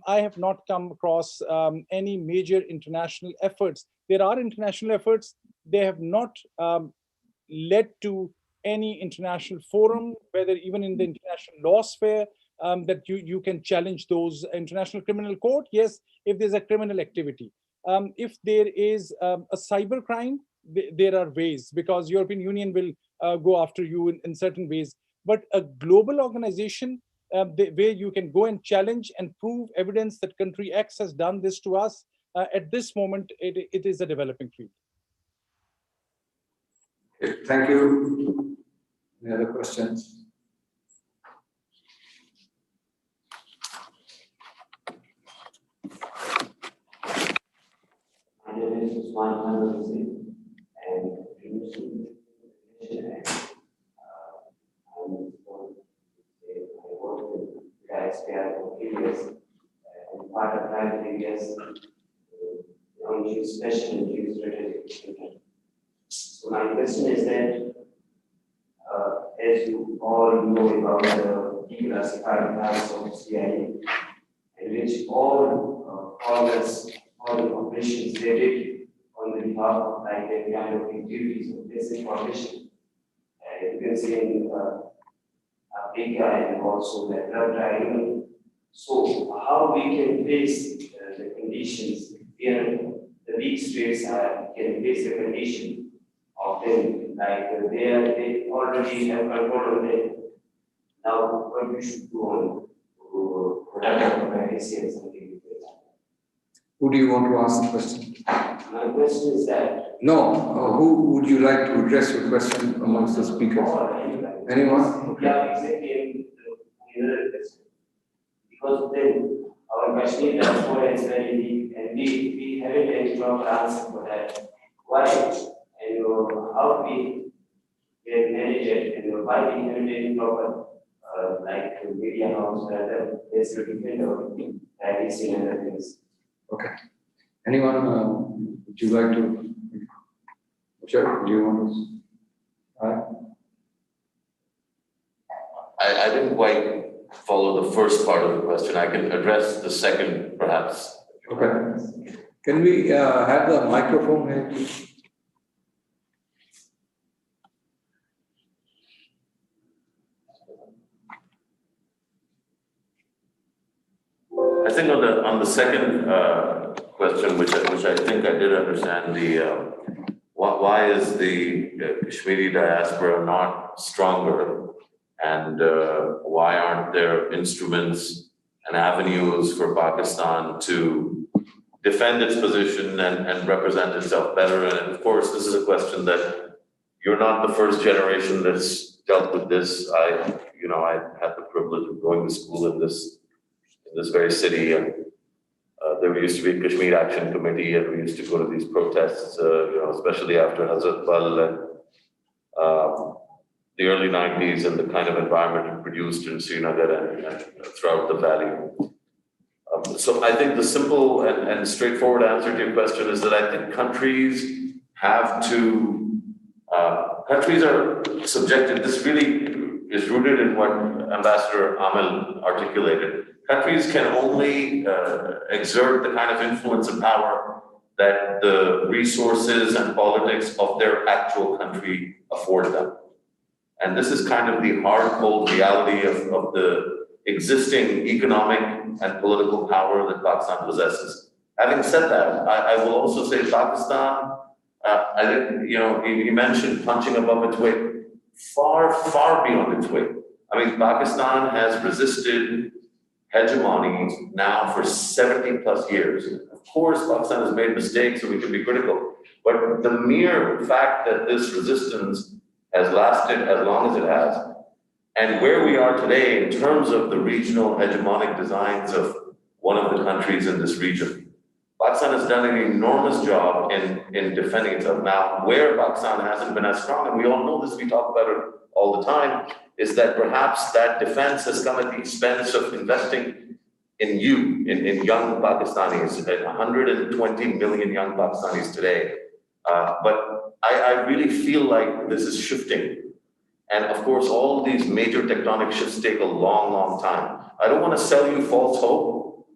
I have not come across any major international efforts. There are international efforts. They have not led to any international forum, whether even in the international law sphere, that you can challenge those. International Criminal Court, yes, if there's a criminal activity. If there is a cyber crime, there are ways, because European Union will go after you in certain ways. But a global organization where you can go and challenge and prove evidence that country X has done this to us, at this moment, it is a developing field. Okay, thank you. Any other questions? My name is Usman, and previously, I worked with taxpayer for 8 years, and part of private areas, on special and strategic. So my question is that, as you all know about the declassified files of CIA, in which all foreigners all the operations they did on the behalf of like that kind of activities of disinformation. You can see in Africa and also the Arab triangle. So how we can face the conditions where the weak states can face the condition of them, like they already have control on them. Now what we should do on to protect our privacy and something like that. Who do you want to ask the question? My question is that No, who would you like to address your question amongst the speakers? Anyone? Okay. Yeah, exactly. Because then our Kashmir diaspora is very weak and we haven't any proper answer for that. Why and how we can manage it and why we haven't any proper like media house that is to defend our privacy and other things. Okay. Anyone, would you like to? Sure, do you want to? I didn't quite follow the first part of the question. I can address the second, perhaps. Okay. Can we have the microphone here, please? I think on the second question, which I think I did understand, why is the Kashmiri diaspora not stronger, and why aren't there instruments and avenues for Pakistan to defend its position and represent itself better? And of course, this is a question that you're not the first generation that's dealt with this. I had the privilege of going to school in this very city, and there used to be a Kashmir Action Committee, and we used to go to these protests, especially after Hazrat Bal and the early 90s, and the kind of environment it produced in Srinagar and throughout the valley. So I think the simple and straightforward answer to your question is that I think countries are subjected, this really is rooted in what Ambassador Amil articulated. Countries can only exert the kind of influence and power that the resources and politics of their actual country afford them. And this is kind of the hard, cold reality of the existing economic and political power that Pakistan possesses. Having said that, I will also say Pakistan, he mentioned punching above its weight, far, far beyond its weight. I mean, Pakistan has resisted hegemony now for 70 plus years. Of course, Pakistan has made mistakes, so we can be critical. But the mere fact that this resistance has lasted as long as it has, and where we are today in terms of the regional hegemonic designs of one of the countries in this region, Pakistan has done an enormous job in defending itself. Now, where Pakistan hasn't been as strong, and we all know this, we talk about it all the time, is that perhaps that defense has come at the expense of investing in young Pakistanis, 120 million young Pakistanis today. But I really feel like this is shifting. And of course, all these major tectonic shifts take a long, long time. I don't want to sell you false hope,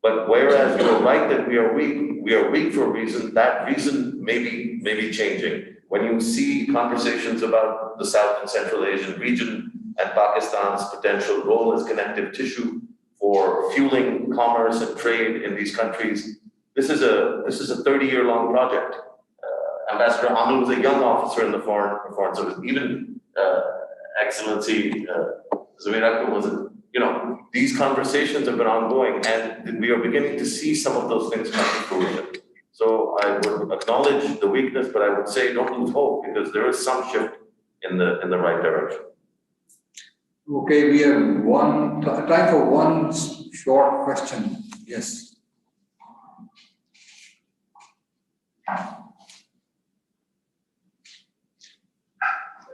but whereas you're right that we are weak for a reason, that reason may be changing. When you see conversations about the South and Central Asian region and Pakistan's potential role as connective tissue for fueling commerce and trade in these countries, this is a 30-year-long project. Ambassador Amil was a young officer in the foreign service. Even Excellency Zamir Akhtar was, these conversations have been ongoing, and we are beginning to see some of those things come to fruition. So I would acknowledge the weakness, but I would say don't lose hope, because there is some shift in the right direction. Okay, we have time for one short question. Yes.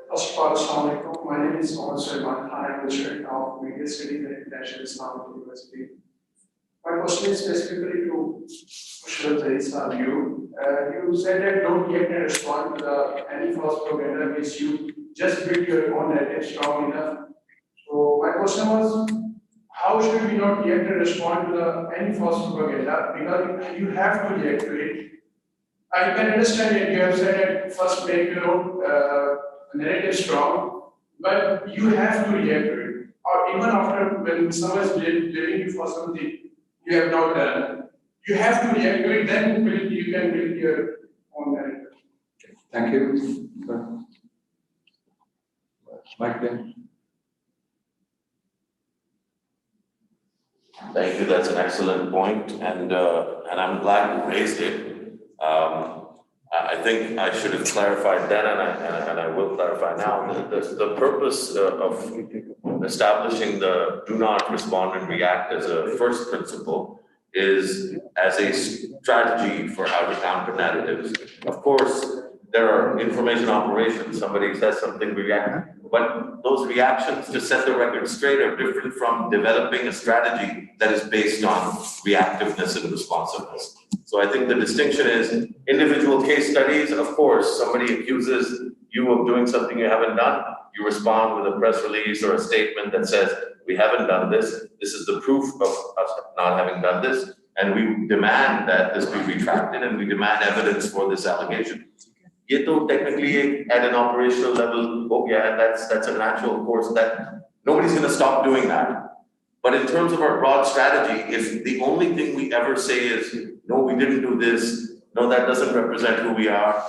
First of all, Assalamu alaikum. My name is Mohammed Sulaiman Khan. I'm the chair of Media Studies at International Islamabad University. My question is specifically to Musharraf Zaid, you. You said that don't yet respond to any false propaganda which you just build your own narrative strong enough. So my question was, how how should we not react and respond to any false propaganda? Because you have to react to it. I can understand it. You have said at first make narrative strong, but you have to react to it. Or even after when someone is blaming you for something you have not done, you have to react to it. Then you can build your own narrative. Thank you. Sir. Mike then. Thank you, that's an excellent point, and I'm glad you raised it. I think I should have clarified then, and I will clarify now, the purpose of establishing the do not respond and react as a first principle is as a strategy for how to counter narratives. Of course, there are information operations, somebody says something, we react, but those reactions, to set the record straight, are different from developing a strategy that is based on reactiveness and responsiveness. So I think the distinction is individual case studies. Of course, somebody accuses you of doing something you haven't done. You respond with a press release or a statement that says, we haven't done this. This is the proof of us not having done this. And we demand that this be retracted, and we demand evidence for this allegation. Ye to technically at an operational level, oh yeah, that's a natural course that nobody's going to stop doing that. But in terms of our broad strategy, if the only thing we ever say is, no, we didn't do this, no, that doesn't represent who we are,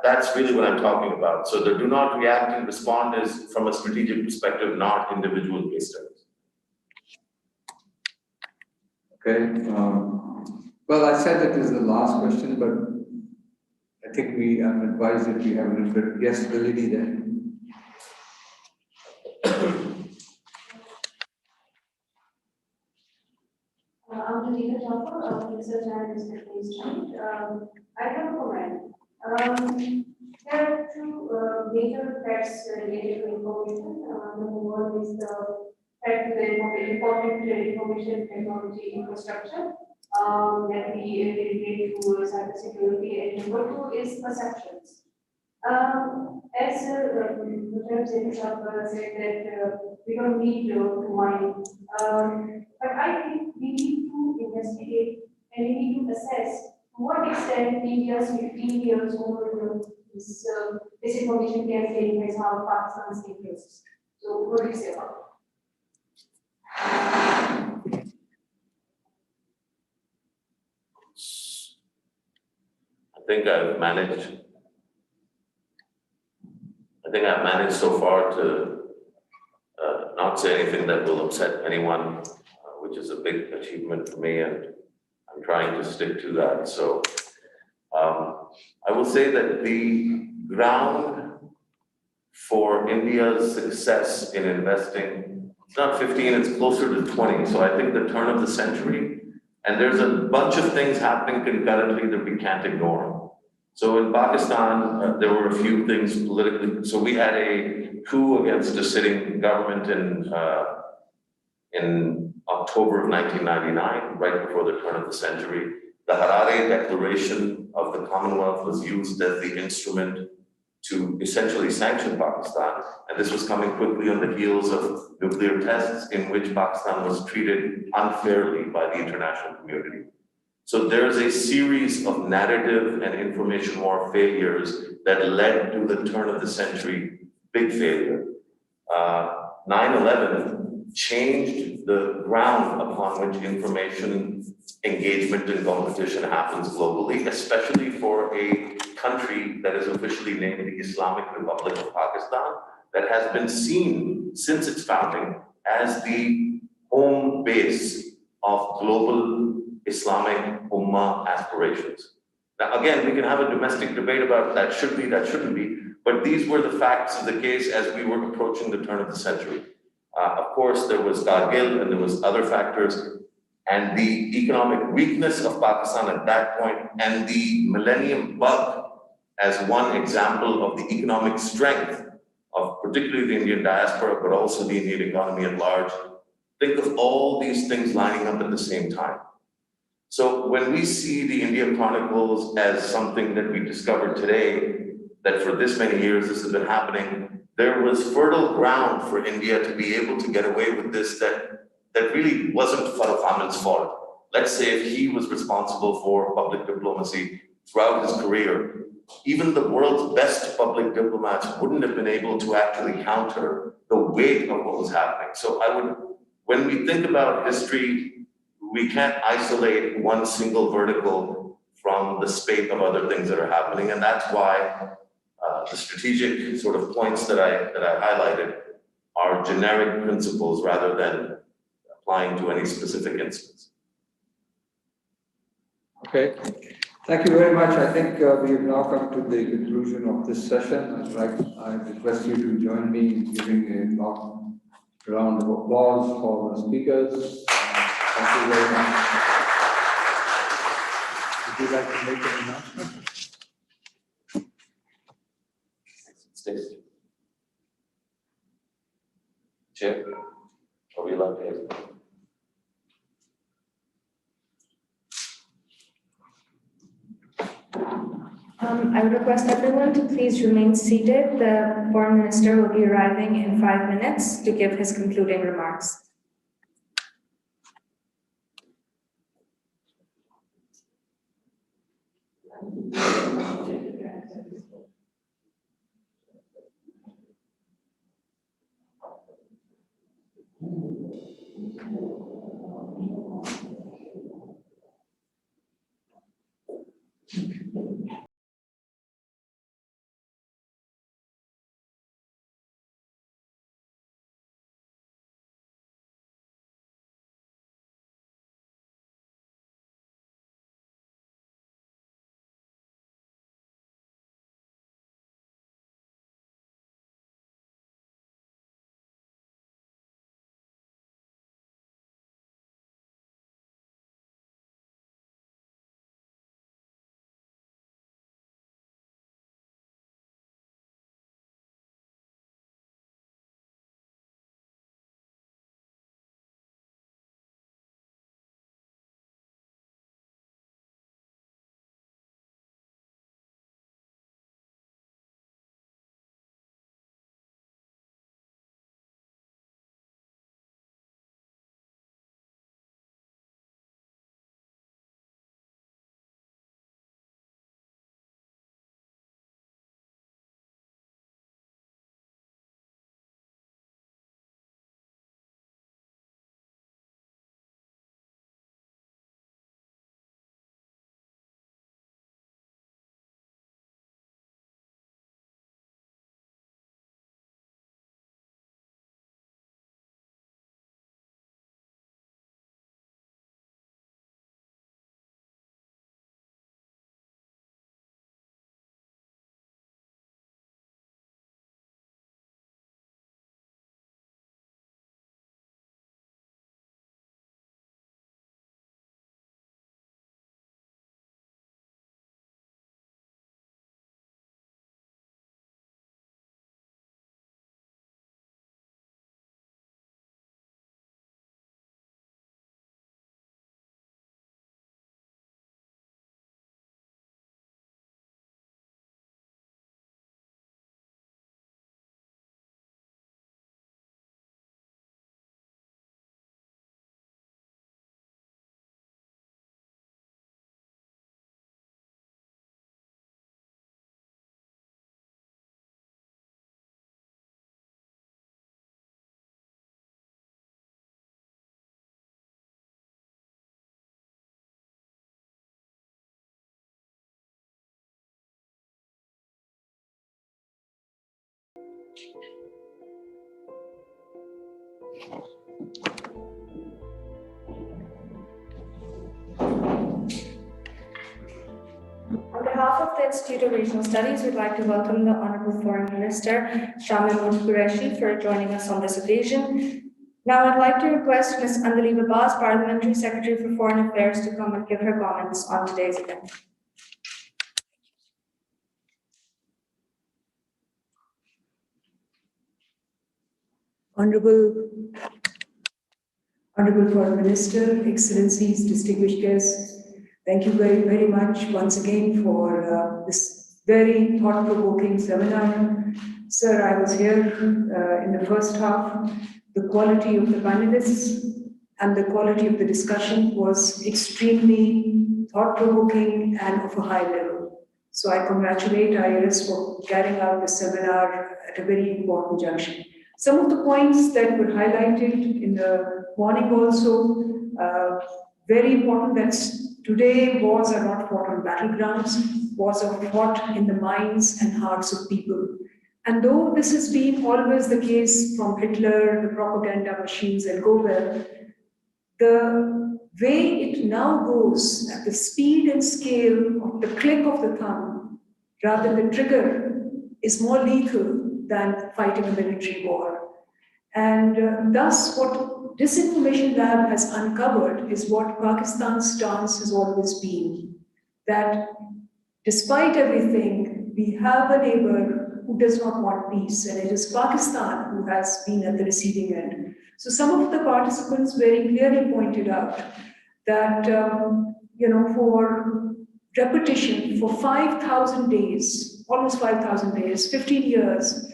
that's really what I'm talking about. So the do not react and respond is from a strategic perspective, not individual case studies. Okay. Well, I said that is the last question, but I think I'm advised that we have a little bit. Yes, the lady there. I'm Nadina Jaffer, research analyst at the Institute. I have a comment. There are two major threats related to information. Number one is the threat to the important information technology infrastructure that we relate to cybersecurity, and number two is perceptions. As Dr. Zainab said that we don't need to mine, but I think we need to investigate and we need to assess to what extent India's 15 years old this disinformation campaign has harmed Pakistan's interests. So what do you say about it? I think I've managed so far to not say anything that will upset anyone, which is a big achievement for me, and I'm trying to stick to that. So I will say that the ground for India's success in investing, it's not 15, it's closer to 20. So I think the turn of the century, and there's a bunch of things happening concurrently that we can't ignore. So in Pakistan, there were a few things politically. So we had a coup against a sitting government in October of 1999, right before the turn of the century. The Harare Declaration of the Commonwealth was used as the instrument to essentially sanction Pakistan. And this was coming quickly on the heels of nuclear tests in which Pakistan was treated unfairly by the international community. So there's a series of narrative and information war failures that led to the turn of the century big failure. 9/11 changed the ground upon which information engagement and competition happens globally, especially for a country that is officially named the Islamic Republic of Pakistan, that has been seen since its founding as the home base of global Islamic Ummah aspirations. Now, again, we can have a domestic debate about that should be, that shouldn't be, but these were the facts of the case as we were approaching the turn of the century. Of course, there was Kargil and there was other factors, and the economic weakness of Pakistan at that point, and the millennium bug as one example of the economic strength of particularly the Indian diaspora, but also the Indian economy at large. Think of all these things lining up at the same time. So when we see the India Chronicles as something that we discovered today, that for this many years this has been happening, there was fertile ground for India to be able to get away with this that really wasn't Farooq Ahmed's fault. Let's say if he was responsible for public diplomacy throughout his career, even the world's best public diplomats wouldn't have been able to actually counter the weight of what was happening. So when we think about history, we can't isolate one single vertical from the spate of other things that are happening. And that's why the strategic sort of points that I highlighted are generic principles rather than applying to any specific instance. Okay, thank you very much. I think we have now come to the conclusion of this session. I request you to join me in giving a long round of applause for the speakers. Thank you very much. Would you like to make an announcement? Stacey. Chair, are we allowed to? I would request everyone to please remain seated. The Foreign Minister will be arriving in 5 minutes to give his concluding remarks. On behalf of the Institute of Regional Studies, we'd like to welcome the Honorable Foreign Minister, Shah Mahmood Qureshi, for joining us on this occasion. Now I'd like to request Ms. Andaliba Abbas, Parliamentary Secretary for Foreign Affairs, to come and give her comments on today's event. Honorable Foreign Minister, Excellencies, distinguished guests, thank you very, very much once again for this very thought-provoking seminar. Sir, I was here in the first half. The quality of the panelists and the quality of the discussion was extremely thought-provoking and of a high level. So I congratulate IRS for carrying out the seminar at a very important junction. Some of the points that were highlighted in the morning also, very important that today wars are not fought on battlegrounds, wars are fought in the minds and hearts of people. And though this has been always the case from Hitler, the propaganda machines and go well, the way it now goes at the speed and scale of the click of the thumb, rather than the trigger, is more lethal than fighting a military war. And thus what Disinformation Lab has uncovered is what Pakistan's stance has always been, that despite everything, we have a neighbor who does not want peace, and it is Pakistan who has been at the receiving end. So some of the participants very clearly pointed out that, for repetition for 5,000 days, almost 5,000 days, 15 years,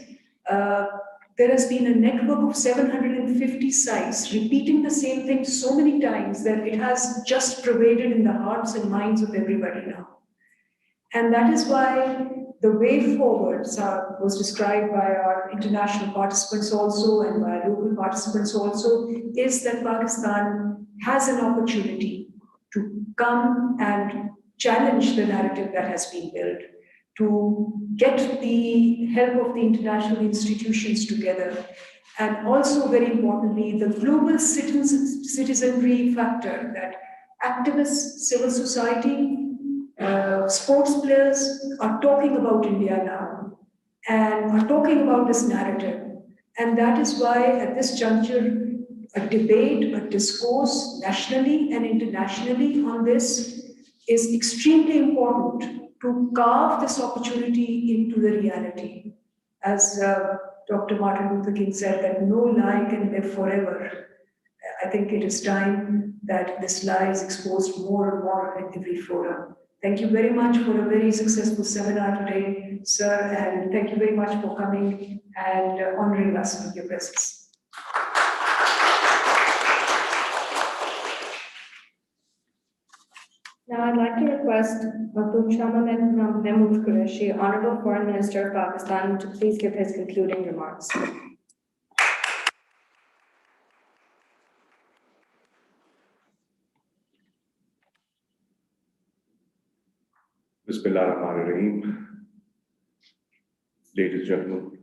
there has been a network of 750 sites repeating the same thing so many times that it has just pervaded in the hearts and minds of everybody now. And that is why the way forward was described by our international participants also and by local participants also, is that Pakistan has an opportunity to come and challenge the narrative that has been built, to get the help of the international institutions together, and also very importantly, the global citizenry factor that activists, civil society, sports players are talking about India now and are talking about this narrative. And that is why at this juncture, a debate, a discourse nationally and internationally on this is extremely important to carve this opportunity into the reality. As Dr. Martin Luther King said, that no lie can live forever. I think it is time that this lie is exposed more and more in every forum. Thank you very much for a very successful seminar today, sir, and thank you very much for coming and honoring us with your presence. Now I'd like to request Shama Mahmood Qureshi, Honorable Foreign Minister of Pakistan, to please give his concluding remarks. Bismillah ar-Rahman ar-Rahim. Ladies and gentlemen,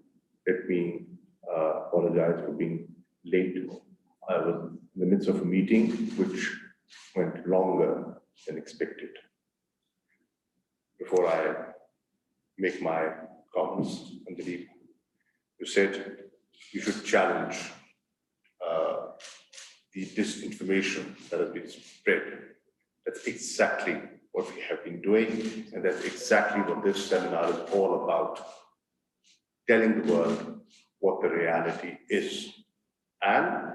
let me apologize for being late. I was in the midst of a meeting which went longer than expected. Before I make my comments, Anjali, you said you should challenge the disinformation that has been spread. That's exactly what we have been doing, and that's exactly what this seminar is all about. Telling the world what the reality is, and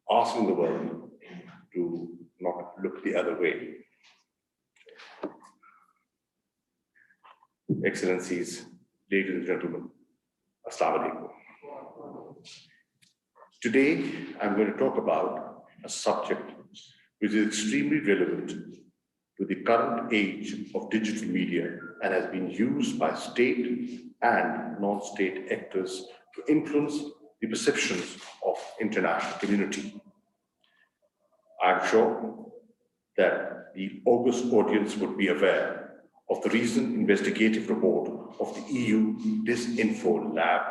asking the world to not look the other way. Excellencies, ladies and gentlemen, Assalamu alaikum. Today, I'm going to talk about a subject which is extremely relevant to the current age of digital media and has been used by state and non-state actors to influence the perceptions of international community. I'm sure that the august audience would be aware of the recent investigative report of the EU Disinfo Lab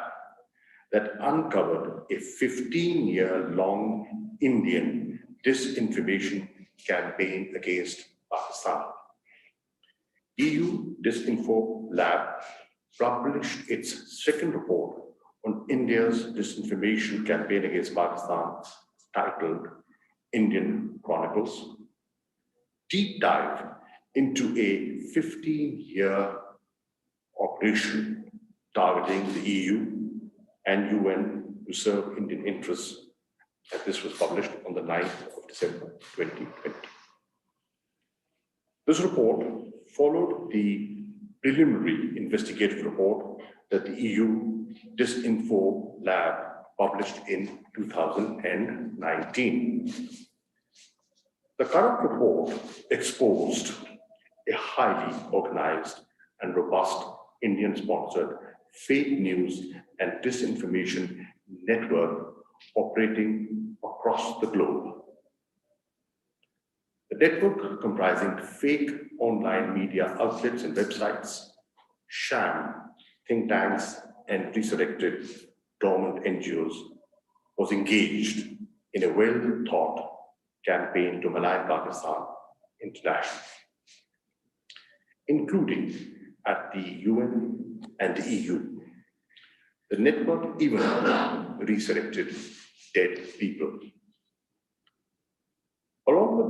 that uncovered a 15-year-long Indian disinformation campaign against Pakistan. EU Disinfo Lab published its second report on India's disinformation campaign against Pakistan, titled Indian Chronicles. Deep dive into a 15-year operation targeting the EU and UN to serve Indian interests, and this was published on the 9th of December 2020. This report followed the preliminary investigative report that the EU Disinfo Lab published in 2019. The current report exposed a highly organized and robust Indian-sponsored fake news and disinformation network operating across the globe. The network comprising fake online media outlets and websites, sham think tanks, and resurrected dormant NGOs was engaged in a well-thought campaign to malign Pakistan internationally, including at the UN and the EU. The network even resurrected dead people. Along with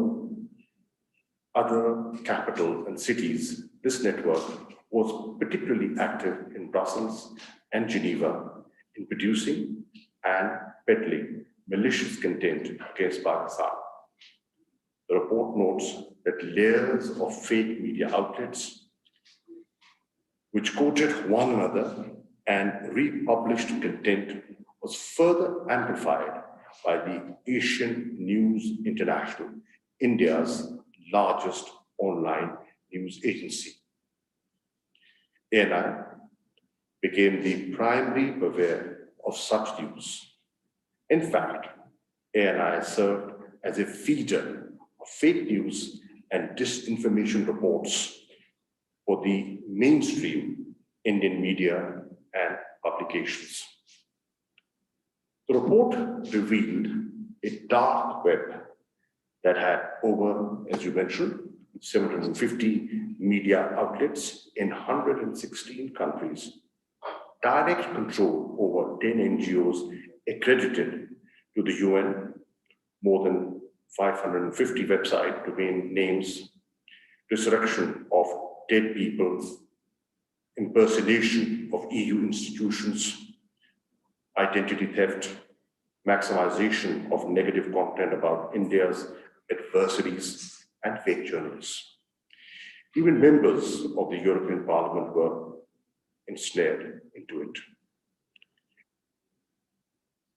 other capitals and cities, this network was particularly active in Brussels and Geneva in producing and peddling malicious content against Pakistan. The report notes that layers of fake media outlets, which quoted one another and republished content, was further amplified by the Asian News International, India's largest online news agency. ANI became the primary purveyor of such news. In fact, ANI served as a feeder of fake news and disinformation reports for the mainstream Indian media and publications. The report revealed a dark web that had over, as you mentioned, 750 media outlets in 116 countries, direct control over 10 NGOs accredited to the UN, more than 550 website domain names, resurrection of dead people, impersonation of EU institutions, identity theft, maximization of negative content about India's adversaries, and fake journalists. Even members of the European Parliament were ensnared into it.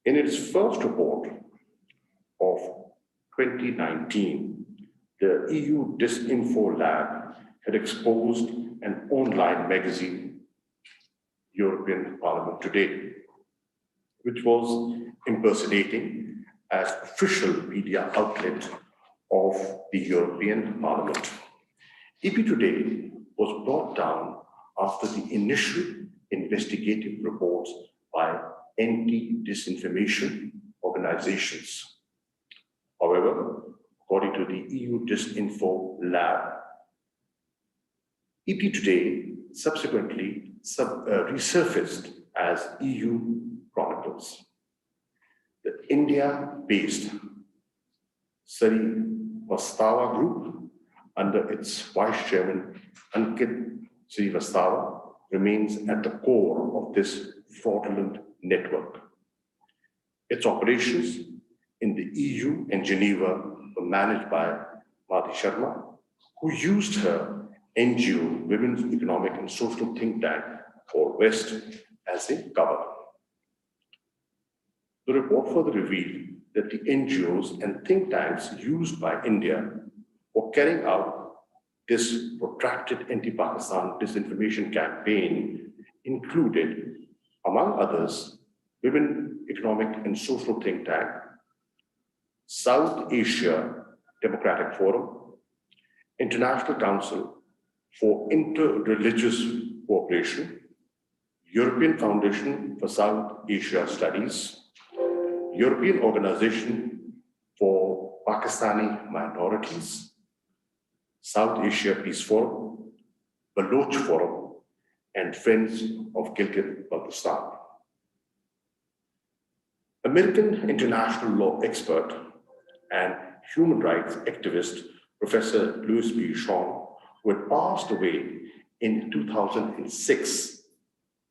In its first report of 2019, the EU Disinfo Lab had exposed an online magazine, European Parliament Today, which was impersonating as official media outlet of the European Parliament. EP Today was brought down after the initial investigative reports by anti-disinformation organizations. However, according to the EU Disinfo Lab, EP Today subsequently resurfaced as EU Chronicles. The India-based Srivastawa Group, under its Vice Chairman Ankit Srivastawa, remains at the core of this fraudulent network. Its operations in the EU and Geneva were managed by Madhi Sharma, who used her NGO, Women's Economic and Social Think Tank for West, as a cover. The report further revealed that the NGOs and think tanks used by India were carrying out this protracted anti-Pakistan disinformation campaign included, among others, Women Economic and Social Think Tank, South Asia Democratic Forum, International Council for Inter-Religious Cooperation, European Foundation for South Asia Studies, European Organization for Pakistani Minorities, South Asia Peace Forum, Baloch Forum, and Friends of Gilgit-Baltistan. American international law expert and human rights activist, Professor Louis B. Shawn, who had passed away in 2006,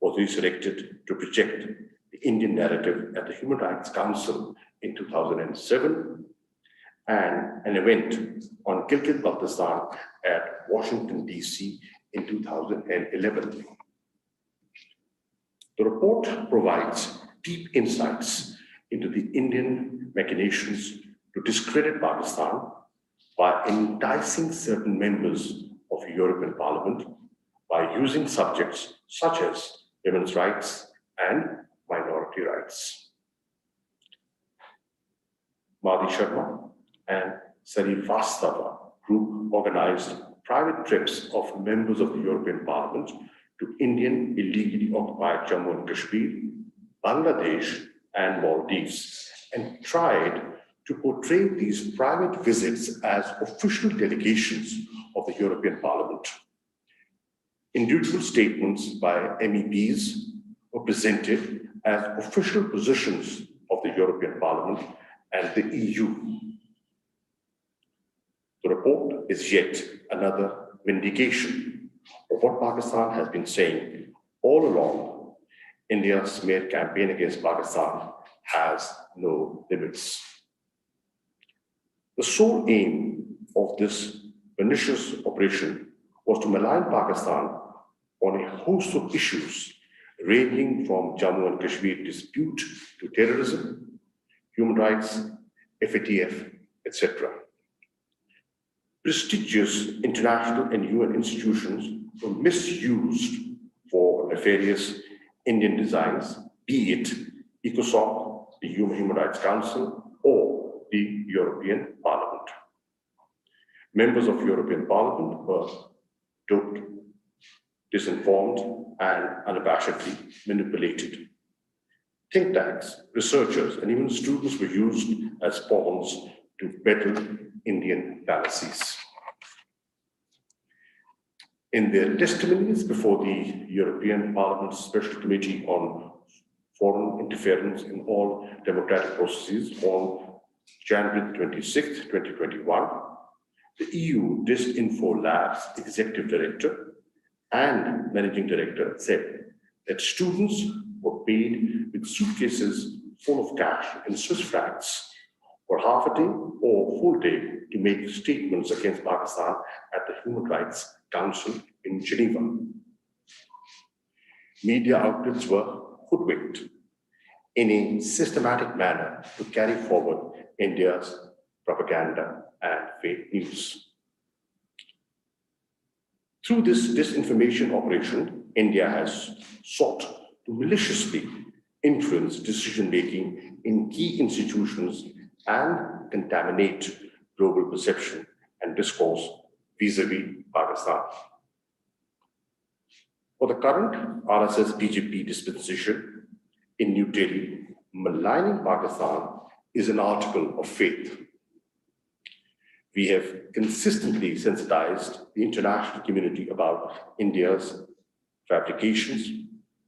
was resurrected to project the Indian narrative at the Human Rights Council in 2007, and an event on Gilgit-Baltistan at Washington, D.C. in 2011. The report provides deep insights into the Indian machinations to discredit Pakistan by enticing certain members of the European Parliament by using subjects such as women's rights and minority rights. Madhi Sharma and Sarifastava group organized private trips of members of the European Parliament to Indian illegally occupied Jammu and Kashmir, Bangladesh, and Maldives, and tried to portray these private visits as official delegations of the European Parliament. Individual statements by MEPs were presented as official positions of the European Parliament and the EU. The report is yet another vindication of what Pakistan has been saying all along. India's smear campaign against Pakistan has no limits. The sole aim of this pernicious operation was to malign Pakistan on a host of issues ranging from Jammu and Kashmir dispute to terrorism, human rights, FATF, etc. Prestigious international and UN institutions were misused for nefarious Indian designs, be it ECOSOC, the Human Rights Council, or the European Parliament. Members of European Parliament were duped, disinformed, and unabashedly manipulated. Think tanks, researchers, and even students were used as pawns to peddle Indian fallacies. In their testimonies before the European Parliament's Special Committee on Foreign Interference in All Democratic Processes on January 26, 2021, the EU Disinfo Lab's Executive Director and Managing Director said that students were paid with suitcases full of cash in Swiss francs for half a day or full day to make statements against Pakistan at the Human Rights Council in Geneva. Media outlets were hoodwinked in a systematic manner to carry forward India's propaganda and fake news. Through this disinformation operation, India has sought to maliciously influence decision-making in key institutions and contaminate global perception and discourse vis-a-vis Pakistan. For the current RSS-BJP dispensation in New Delhi, maligning Pakistan is an article of faith. We have consistently sensitized the international community about India's fabrications,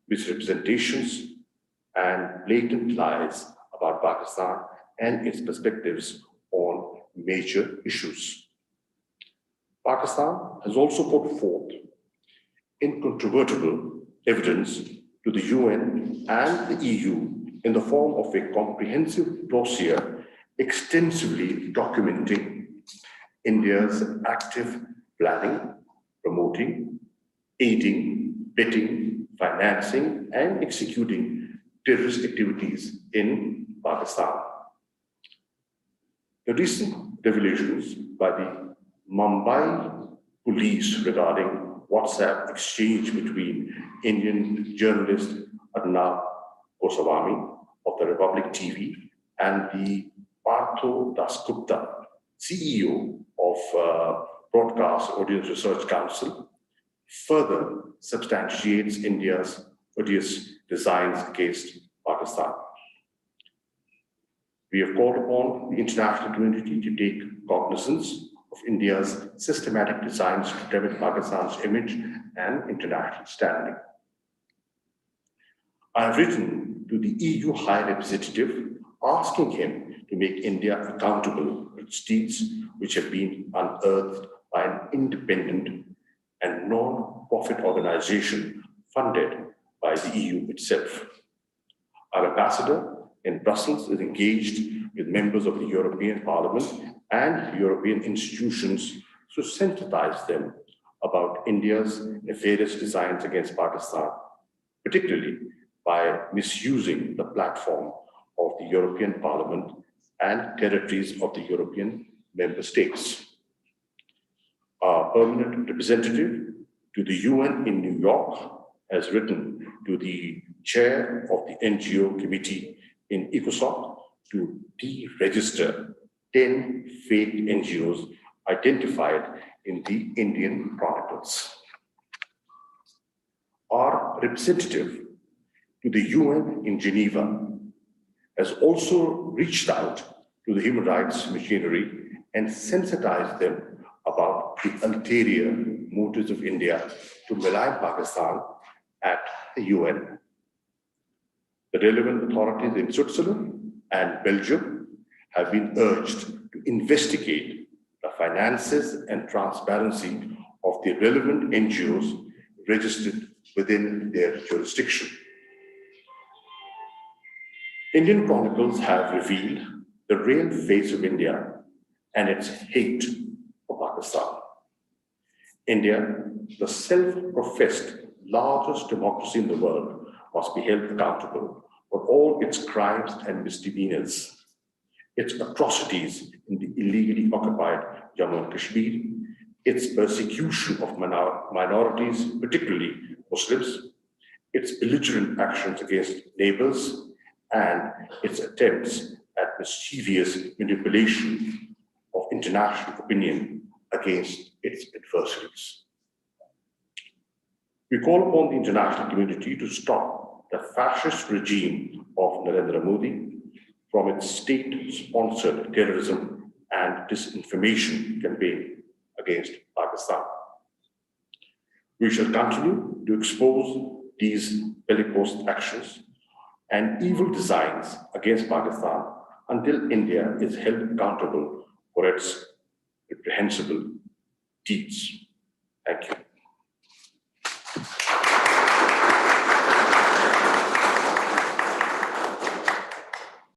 misrepresentations, and blatant lies about Pakistan and its perspectives on major issues. Pakistan has also put forth incontrovertible evidence to the UN and the EU in the form of a comprehensive dossier extensively documenting India's active planning, promoting, aiding, betting, financing, and executing terrorist activities in Pakistan. The recent revelations by the Mumbai police regarding WhatsApp exchange between Indian journalist Arnab Goswami of the Republic TV and the Partho Dasgupta, CEO of Broadcast Audience Research Council, further substantiates India's odious designs against Pakistan. We have called upon the international community to take cognizance of India's systematic designs to damage Pakistan's image and international standing. I have written to the EU High Representative asking him to make India accountable for its deeds which have been unearthed by an independent and non-profit organization funded by the EU itself. Our ambassador in Brussels is engaged with members of the European Parliament and European institutions to sensitize them about India's nefarious designs against Pakistan, particularly by misusing the platform of the European Parliament and territories of the European member states. Our permanent representative to the UN in New York has written to the chair of the NGO committee in ECOSOC to deregister 10 fake NGOs identified in the Indian Chronicles. Our representative to the UN in Geneva has also reached out to the human rights machinery and sensitized them about the ulterior motives of India to malign Pakistan at the UN. The relevant authorities in Switzerland and Belgium have been urged to investigate the finances and transparency of the relevant NGOs registered within their jurisdiction. Indian chronicles have revealed the real face of India and its hate for Pakistan. India, the self-professed largest democracy in the world, must be held accountable for all its crimes and misdemeanors, its atrocities in the illegally occupied Jammu and Kashmir, its persecution of minorities, particularly Muslims, its belligerent actions against neighbors, and its attempts at mischievous manipulation of international opinion against its adversaries. We call upon the international community to stop the fascist regime of Narendra Modi from its state-sponsored terrorism and disinformation campaign against Pakistan. We shall continue to expose these bellicose actions and evil designs against Pakistan until India is held accountable for its reprehensible deeds. Thank you.